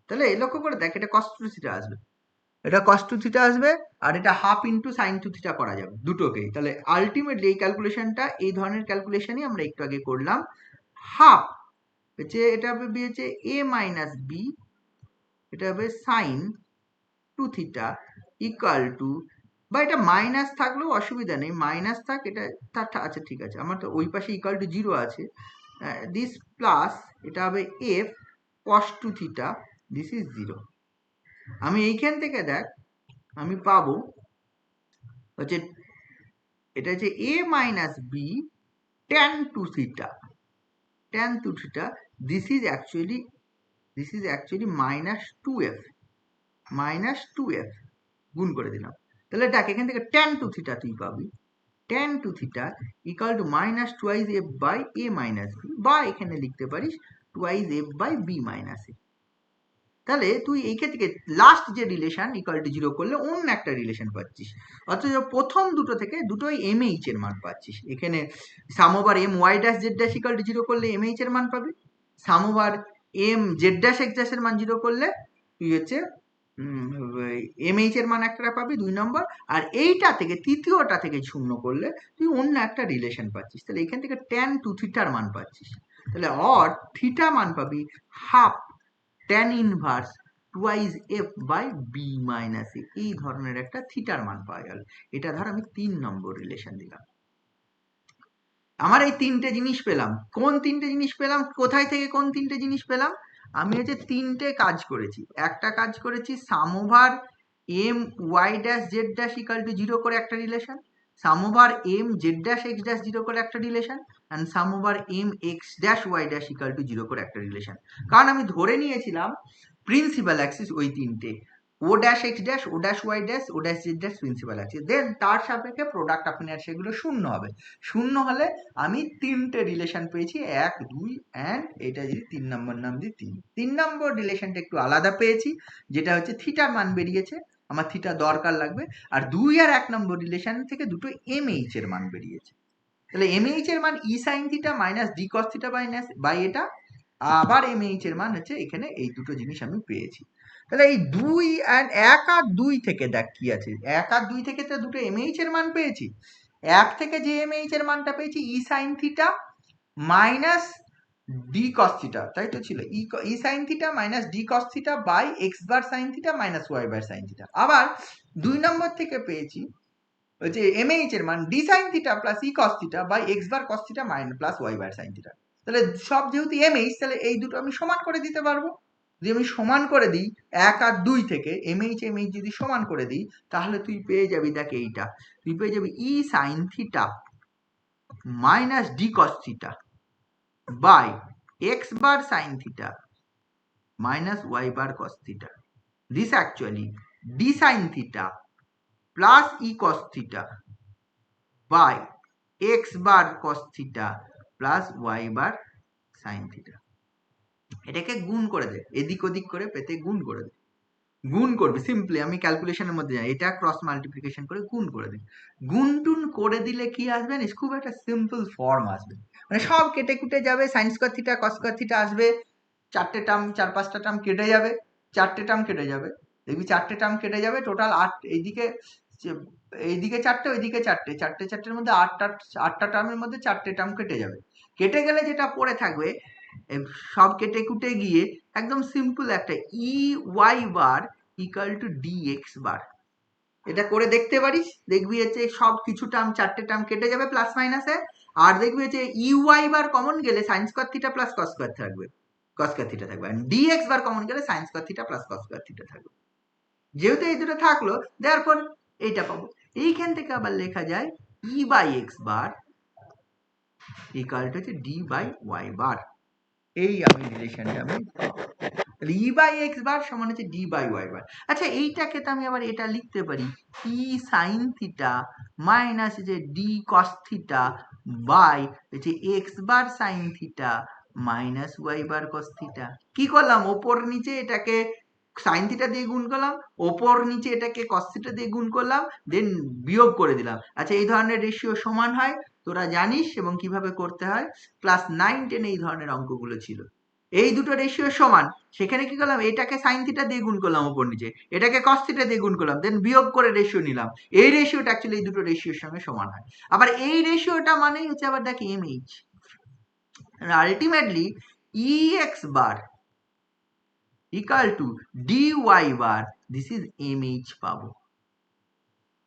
তাহলে লক্ষ্য করে দেখ এটা কস টু থিটা আসবে, এটা কস টু থিটা আসবে আর এটা half into sine two theta করা যাবে দুটোকেই, তাহলে আলটিমেটলি এই ক্যালকুলেশনটা এই ধরনের ক্যালকুলেশনই আমরা একটু আগে করলাম। হাফ হচ্ছে এটা হবে হচ্ছে এ মাইনাস বি, এটা হবে sine two theta equal to, বা এটা মাইনাস থাকলেও অসুবিধা নেই, মাইনাস থাক, এটা আচ্ছা ঠিক আছে, আমার তো ওই পাশে ইকুয়াল টু 0 আছে, দিস প্লাস এটা হবে f cos two theta, this is 0। আমি এইখান থেকে দেখ আমি পাবো হচ্ছে এটা হচ্ছে A minus B tan two theta, this is actually minus two F গুণ করে দিলাম, তাহলে দেখ এখান থেকে ট্যান টু থিটা তুই পাবি, tan two theta equal to minus twice F by A minus B, বা এখানে লিখতে পারিস twice F by B minus A. তাহলে তুই এই ক্ষেত্রে লাস্ট যে রিলেশন ইকুয়াল টু 0 করলে অন্য একটা রিলেশন পাচ্ছিস, অথচ প্রথম দুটো থেকে দুটোই এম এইচ এর মান পাচ্ছিস। এখানে sum over M Y dash Z dash equal to 0 করলে এম এইচ এর মান পাবি, sum over M Z dash x dash এর মান 0 করলে তুই হচ্ছে এম এইচ এর মান একটা পাবি 2 নম্বর, আর এইটা থেকে তৃতীয়টা থেকে শূন্য করলে তুই অন্য একটা রিলেশন পাচ্ছিস, তাহলে এখান থেকে ট্যান টু থিটার মান পাচ্ছিস, তাহলে অর থিটা মান পাবি half tan inverse twice F by B minus A, এই ধরনের একটা থিটার মান পাওয়া গেল। এটা ধর আমি 3 নম্বর রিলেশন দিলাম, আমার এই তিনটে জিনিস পেলাম। কোন তিনটে জিনিস পেলাম, কোথায় থেকে কোন তিনটে জিনিস পেলাম, আমি হচ্ছে তিনটে কাজ করেছি। একটা কাজ করেছি sum over M Y dash Z dash equal to 0 করে একটা relation, sum over M Z dash x dash 0 করে একটা relation, and sum over M X dash Y dash equal to 0 করে একটা রিলেশন। কারণ আমি ধরে নিয়েছিলাম প্রিন্সিপাল অ্যাক্সিস ওই তিনটে, O dash x dash, O dash Y dash, O dash Z dash principal axis, then তার সাপেক্ষে প্রোডাক্ট অফ ইনার সেগুলো শূন্য হবে। শূন্য হলে আমি তিনটে রিলেশন পেয়েছি, 1 2 অ্যান্ড এটা যদি 3 নম্বর নাম দিই 3 নম্বর রিলেশনটা একটু আলাদা পেয়েছি, যেটা হচ্ছে থিটার মান বেরিয়েছে, আমার থিটা দরকার লাগবে, আর 2 আর 1 নম্বর রিলেশন থেকে দুটো এম এইচ এর মান বেরিয়েছে। তাহলে এম এইচ এর মান E sine theta minus D cos theta by এটা, আবার MH এর মান হচ্ছে এখানে এই দুটো জিনিস আমি পেয়েছি। তাহলে এই 2 and 1 আর 2 থেকে দেখ কি আছে, 1 আর 2 থেকে তো দুটো MH এর মান পেয়েছি। 1 থেকে যে MH এর মানটা পেয়েছি E sin theta minus d cos theta, তাই তো ছিল E sin theta minus d cos theta by x bar sin theta minus y bar sin theta. আবার 2 নম্বর থেকে পেয়েছি হচ্ছে MH এর মান d sin theta plus E cos theta by x bar cos theta minus plus y bar sin theta. তাহলে সব যেহেতু MH, তাহলে এই দুটো আমি সমান করে দিতে পারবো। যদি আমি সমান করে দিই 1 আর 2 থেকে MH যদি সমান করে দিই, তাহলে তুই পেয়ে যাবি, দেখ এইটা তুই পেয়ে যাবি E sin theta minus d cos theta by x bar sin theta minus y bar cos theta. This actually d sin theta plus e cos theta by x bar cos theta plus y bar sin theta. এটাকে গুণ করে দে, এদিক ওদিক করে পেতে গুণ করে দে, গুণ করবি সিম্পলি, আমি ক্যালকুলেশনের মধ্যে যাই, এটা ক্রস মাল্টিপ্লিকেশন করে গুণ করে দিই। গুণ টুন করে দিলে কি আসবে জানিস, খুব একটা সিম্পল ফর্ম আসবে, মানে সব কেটে কুটে যাবে, sign square theta cos square theta আসবে, চারটে টার্ম 4-5টা টার্ম কেটে যাবে, চারটে টার্ম কেটে যাবে, দেখবি চারটে টার্ম কেটে যাবে, টোটাল 8, এইদিকে চারটে ওইদিকে চারটে, চারটের মধ্যে 8টা টার্মের মধ্যে 4টে টার্ম কেটে যাবে। কেটে গেলে যেটা পড়ে থাকবে সব কেটে কুটে গিয়ে একদম সিম্পল একটা E Y bar equal to DX bar, এটা করে দেখতে পারিস, দেখবি হচ্ছে সব কিছু টার্ম 4টে টার্ম কেটে যাবে প্লাস মাইনাসে, আর দেখবি হচ্ছে ইউআই বার কমন গেলে sign square theta plus cos square থাকবে, কস স্কয়ার থিটা থাকবে, আর ডিএক্স বার কমন গেলে sign square theta plus cos square theta থাকবে। যেহেতু এই দুটো থাকলো, দেয়ারপর এইটা পাবো। এইখান থেকে আবার লেখা যায় E by X bar equal to হচ্ছে ডি বাই ওয়াই বার, এই আমি রিলেশনটা আমি ই বাই এক্স বার সমান হচ্ছে ডি বাই ওয়াই বার। আচ্ছা এইটাকে তো আমি আবার এটা লিখতে পারি ই সাইন থিটা মাইনাস যে ডি কস থিটা বাই হচ্ছে x bar sine theta minus Y bar cos theta. কি করলাম, ওপর নিচে এটাকে সাইন থিটা দিয়ে গুণ করলাম, ওপর নিচে এটাকে কস থিটা দিয়ে গুণ করলাম, দেন বিয়োগ করে দিলাম। আচ্ছা এই ধরনের রেশিও সমান হয় তোরা জানিস, এবং কিভাবে করতে হয়, ক্লাস 9-10 এই ধরনের অঙ্কগুলো ছিল। এই দুটো রেশিও সমান, সেখানে কি করলাম, এটাকে সাইন থিটা দিয়ে গুণ করলাম ওপর নিচে, এটাকে কস থিটা দিয়ে গুণ করলাম, দেন বিয়োগ করে রেশিও নিলাম। এই রেশিওটা অ্যাকচুয়ালি এই দুটো রেশিওর সঙ্গে সমান হয়। আবার এই রেশিওটা মানেই হচ্ছে আবার দেখ MH, ultimately E X bar equal to D Y bar, this is MH পাবো,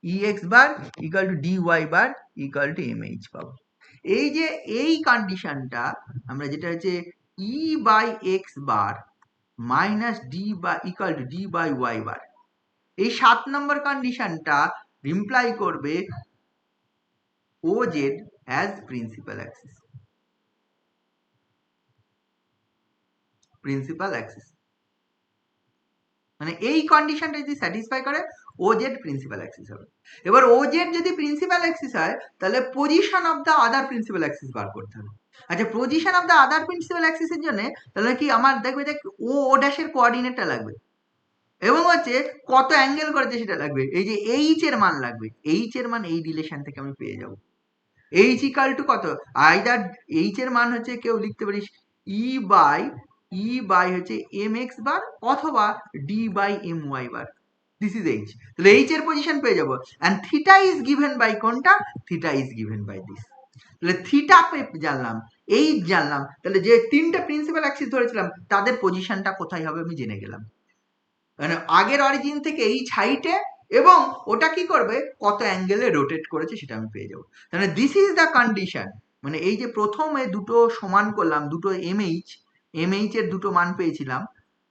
E X bar equal to D Y bar equal to MH পাবো। এই যে এই কন্ডিশনটা আমরা, যেটা হচ্ছে E by X bar minus D বা equal to D by Y bar, এই 7 নম্বর কন্ডিশনটা ইমপ্লাই করবে O Z as principal axis, principal axis মানে এই কন্ডিশনটা যদি স্যাটিসফাই করে ও জেড প্রিন্সিপাল অ্যাক্সিস হবে। এবার ও জেড যদি প্রিন্সিপাল অ্যাক্সিস হয়, তাহলে position of the other principal axis বার করতে হবে। আচ্ছা position of the other principal অ্যাক্সিসের জন্য তাহলে কি আমার দেখবে যে ও ড্যাশের কোঅর্ডিনেটটা লাগবে, এবং হচ্ছে কত অ্যাঙ্গেল করেছে সেটা লাগবে, এই যে এইচ এর মান লাগবে, এইচ এর মান এই রিলেশন থেকে আমি পেয়ে যাব। এইচ ইকাল টু কত, আইদার এইচ এর মান হচ্ছে কেউ লিখতে পারিস ই বাই হচ্ছে এম এক্স বার অথবা D by M Y bar, this is H. তাহলে এইচ এর পজিশন পেয়ে যাবো, and theta is given by কোনটা, theta is given by this. তাহলে থিটা জানলাম, এইচ জানলাম, তাহলে যে তিনটে প্রিন্সিপাল অ্যাক্সিস ধরেছিলাম তাদের পজিশনটা কোথায় হবে আমি জেনে গেলাম, মানে আগের অরিজিন থেকে এইচ হাইটে, এবং ওটা কি করবে কত অ্যাঙ্গেলে রোটেট করেছে সেটা আমি পেয়ে যাবো। তাহলে দিস ইজ দ্য কন্ডিশন, মানে এই যে প্রথমে দুটো সমান করলাম, দুটো এমএইচ এর দুটো মান পেয়েছিলাম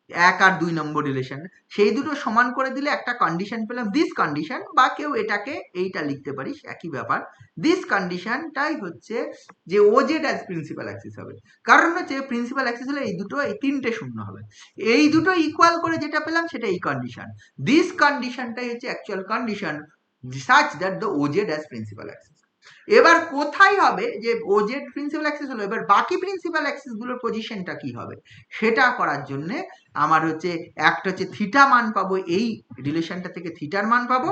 1 আর 2 নম্বর রিলেশন, সেই দুটো সমান করে দিলে একটা কন্ডিশন পেলাম, দিস কন্ডিশন, বা কেউ এটাকে এইটা লিখতে পারিস একই ব্যাপার, দিস কন্ডিশনটাই হচ্ছে যে ও জেড অ্যাজ প্রিন্সিপাল অ্যাক্সিস হবে। কারণ হচ্ছে প্রিন্সিপাল অ্যাক্সিস হলে এই দুটো, এই তিনটে শূন্য হবে, এই দুটো ইকুয়াল করে যেটা পেলাম সেটা এই কন্ডিশন, দিস কন্ডিশনটাই হচ্ছে actual condition such that the O Z as principal axis. এবার কোথায় হবে যে ও জেড প্রিন্সিপাল অ্যাক্সিস হলো, এবার বাকি প্রিন্সিপাল অ্যাক্সিস গুলোর পজিশনটা কি হবে সেটা করার জন্য আমার হচ্ছে একটা হচ্ছে থিটা মান পাবো, এই রিলেশনটা থেকে থিটার মান পাবো,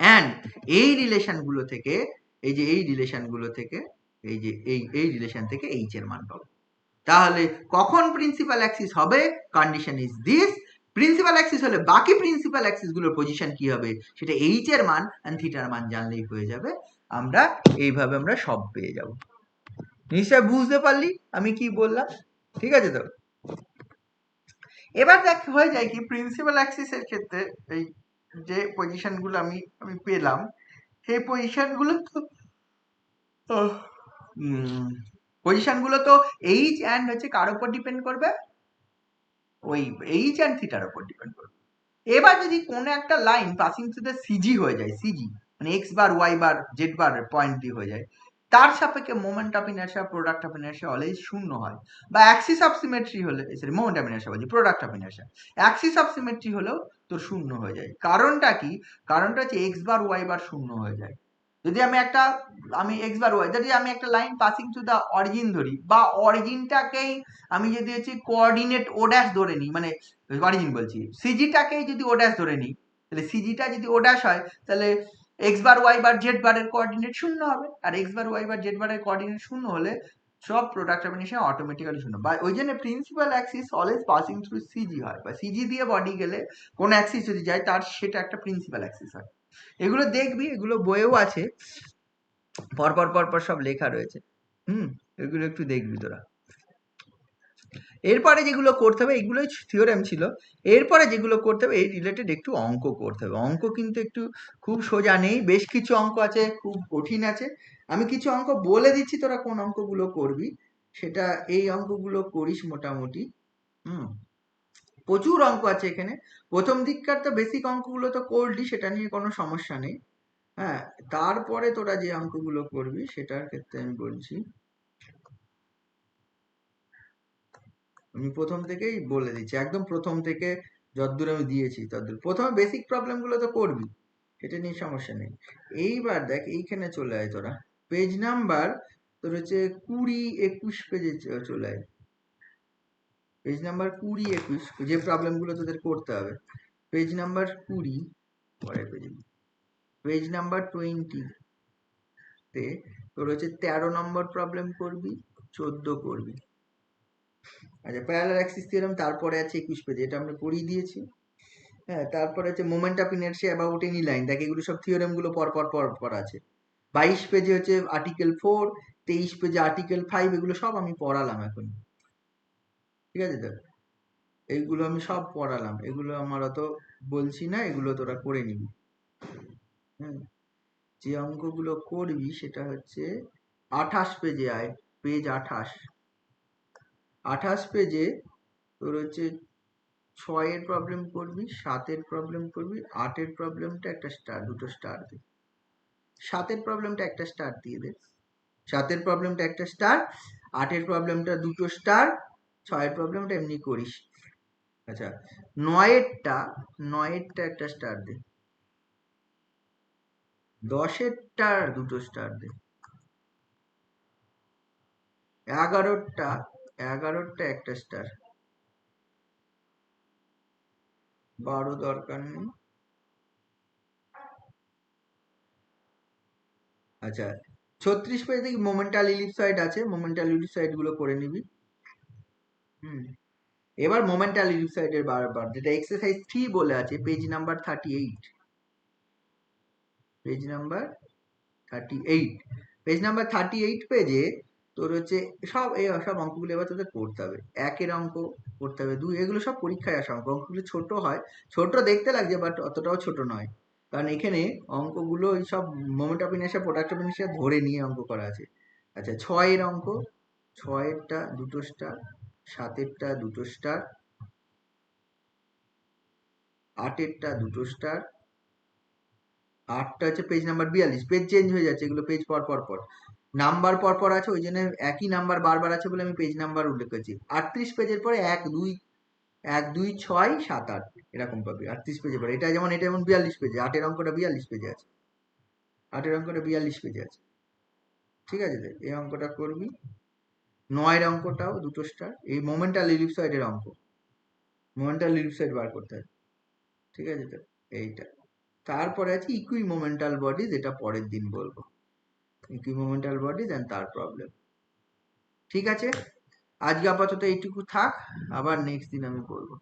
এন্ড এই রিলেশনগুলো থেকে, এই যে এই রিলেশনগুলো থেকে, এই যে এই রিলেশন থেকে এইচ এর মান পাবো। তাহলে কখন প্রিন্সিপাল অ্যাক্সিস হবে? Condition is this, principal Axis হলে বাকি প্রিন্সিপাল অ্যাক্সিস গুলোর পজিশন কি হবে সেটা এইচ এর মান আর থিটার মান জানলেই হয়ে যাবে। আমরা এইভাবে আমরা সব পেয়ে যাব। নিশ্চয় বুঝতে পারলি আমি কি বললাম? ঠিক আছে তো? এবার দেখ হয়ে যায় কি প্রিন্সিপাল অ্যাক্সিস এর ক্ষেত্রে এই যে পজিশন গুলো আমি পেলাম, সেই পজিশন গুলো তো পজিশন গুলো তো এইচ অ্যান্ড হচ্ছে কার উপর ডিপেন্ড করবে? ওই এইচ অ্যান্ড থিটার উপর ডিপেন্ড করবে। এবার যদি কোনো একটা line passing through the CG হয়ে যায়, সিজি মানে x bar y bar Z bar point দিয়ে হয়ে যায়, তার সাপেক্ষে moment of inertia product of inertia always শূন্য হয়। বা অ্যাক্সিস অফ সিমেট্রি হলে, সরি মোমেন্ট অফ ইনার্শিয়া বলছি, product of inertia Axis of symmetry হলেও তোর শূন্য হয়ে যায়। কারণটা কি? কারণটা হচ্ছে এক্স বার ওয়াই বার শূন্য হয়ে যায়। যদি আমি এক্স বার ওয়াই, যদি আমি একটা line passing through the origin ধরি, বা অরিজিনটাকেই আমি যদি হচ্ছে কোঅর্ডিনেট ও ড্যাশ ধরে নিই, মানে অরিজিন বলছি সিজিটাকেই যদি ও ড্যাশ ধরে নিই, তাহলে সিজিটা যদি ও ড্যাশ হয় তাহলে এক্স বার ওয়াই বার জেড বারের কোঅর্ডিনেট শূন্য হবে। আর x bar y bar Z বারের কোঅর্ডিনেট শূন্য হলে সব প্রোডাক্ট অফ ইনার্শিয়া অটোমেটিক্যালি শূন্য। বা ওই জন্য principal axis always passing through CG হয়, বা সিজি দিয়ে বডি গেলে কোন অ্যাক্সিস যদি যায় তার সেটা একটা প্রিন্সিপাল অ্যাক্সিস হয়। এগুলো দেখবি, এগুলো বইয়েও আছে, পরপর পরপর সব লেখা রয়েছে। এগুলো একটু দেখবি তোরা। এরপরে যেগুলো করতে হবে, এগুলোই থিওরেম ছিল। এরপরে যেগুলো করতে হবে এই রিলেটেড একটু অঙ্ক করতে হবে। অঙ্ক কিন্তু একটু খুব সোজা নেই, বেশ কিছু অঙ্ক আছে খুব কঠিন আছে। আমি কিছু অঙ্ক বলে দিচ্ছি, তোরা কোন অঙ্কগুলো করবি সেটা এই অঙ্কগুলো করিস মোটামুটি। প্রচুর অঙ্ক আছে এখানে। প্রথম দিককার তো বেসিক অঙ্কগুলো তো করলি, সেটা নিয়ে কোনো সমস্যা নেই। হ্যাঁ, তারপরে তোরা যে অঙ্কগুলো করবি সেটার ক্ষেত্রে আমি বলছি, আমি প্রথম থেকেই বলে দিচ্ছি, একদম প্রথম থেকে যতদূর আমি দিয়েছি ততদূর। প্রথমে বেসিক প্রবলেম গুলো তো করবি, সেটা নিয়ে সমস্যা নেই। এইবার দেখ এইখানে চলে আয় তোরা, পেজ নাম্বার তোর হচ্ছে 20-21 পেজে চলে আয়। পেজ নাম্বার 20-21 যে প্রবলেম গুলো তোদের করতে হবে, পেজ নাম্বার 20, পরের পেজে পেজ নাম্বার 20 তে তোর হচ্ছে 13 নম্বর প্রবলেম করবি, 14 করবি। আচ্ছা, প্যারালাল অ্যাক্সিস থিওরেম তারপরে আছে 21 পেজে, এটা আমরা করিয়ে দিয়েছি। হ্যাঁ, তারপরে আছে moment of inertia about any line, দেখ এগুলো সব থিওরেম গুলো পর আছে। 22 পেজে হচ্ছে আর্টিকেল 4, 23 পেজে আর্টিকেল 5, এগুলো সব আমি পড়ালাম এখন। ঠিক আছে তো? এইগুলো আমি সব পড়ালাম, এগুলো আমার অত বলছি না, এগুলো তোরা করে নিবি। যে অঙ্কগুলো করবি সেটা হচ্ছে 28 পেজে আয়, পেজ 28 পেজে তোর হচ্ছে 6 এর প্রবলেম করবি, 7 এর প্রবলেম করবি, 8 এর প্রবলেমটা একটা স্টার, দুটো স্টার দে। 7 এর প্রবলেমটা একটা স্টার দিয়ে দে, 7 এর প্রবলেমটা একটা স্টার, 8 এর প্রবলেমটা দুটো স্টার, 6 এর প্রবলেমটা এমনি করিস। আচ্ছা, 9 এরটা একটা স্টার দে, 10 এরটা দুটো স্টার দে, 11টা একটা স্টার, 12 দরকার নেই। আচ্ছা, 36 পেজ থেকে মোমেন্টাল ইলিপসয়েড আছে, মোমেন্টাল ইলিপসয়েড গুলো করে নিবি। এবার মোমেন্টাল ইলিপসয়েড এর বারবার যেটা এক্সারসাইজ 3 বলে আছে, page number 38, page number 38, page number 38 পেজে তোর হচ্ছে সব অঙ্কগুলো এবার তোদের করতে হবে। 1 এর অঙ্ক করতে হবে, 2, এগুলো সব পরীক্ষায় আসা অঙ্ক। অঙ্কগুলো ছোট হয়, ছোট দেখতে লাগছে বাট অতটাও ছোট নয়, কারণ এখানে অঙ্কগুলো ওই সব moment of inertia product of inertia ধরে নিয়ে অঙ্ক করা আছে। আচ্ছা, 6 এর অঙ্ক, 6 এরটা দুটো স্টার, 7 এরটা দুটো স্টার, 8 এরটা দুটো স্টার, 8টা হচ্ছে পেজ নাম্বার 42, পেজ চেঞ্জ হয়ে যাচ্ছে, এগুলো পেজ পর নাম্বার পর আছে, ওই জন্য একই নাম্বার বারবার আছে বলে আমি পেজ নাম্বার উল্লেখ করেছি। 38 পেজের পরে 1, 2, 6, 7, 8 এরকম পাবি 38 পেজের পরে। এটা যেমন 42 পেজে, 8 এর অঙ্কটা 42 পেজে আছে, 8 এর অঙ্কটা 42 পেজে আছে। ঠিক আছে, এই অঙ্কটা করবি। 9 এর অঙ্কটাও দুটো স্টার, এই মোমেন্টাল ইলিপসয়েডের অঙ্ক, মোমেন্টাল ইলিপসয়েড বার করতে হবে। ঠিক আছে তো, এইটা। তারপরে আছে ইকুই মোমেন্টাল বডি, যেটা পরের দিন বলবো, ইকুই মোমেন্টাল বডিজ এন্ড তার প্রবলেম। ঠিক আছে, আজকে আপাতত এইটুকু থাক, আবার নেক্সট দিন আমি বলবো।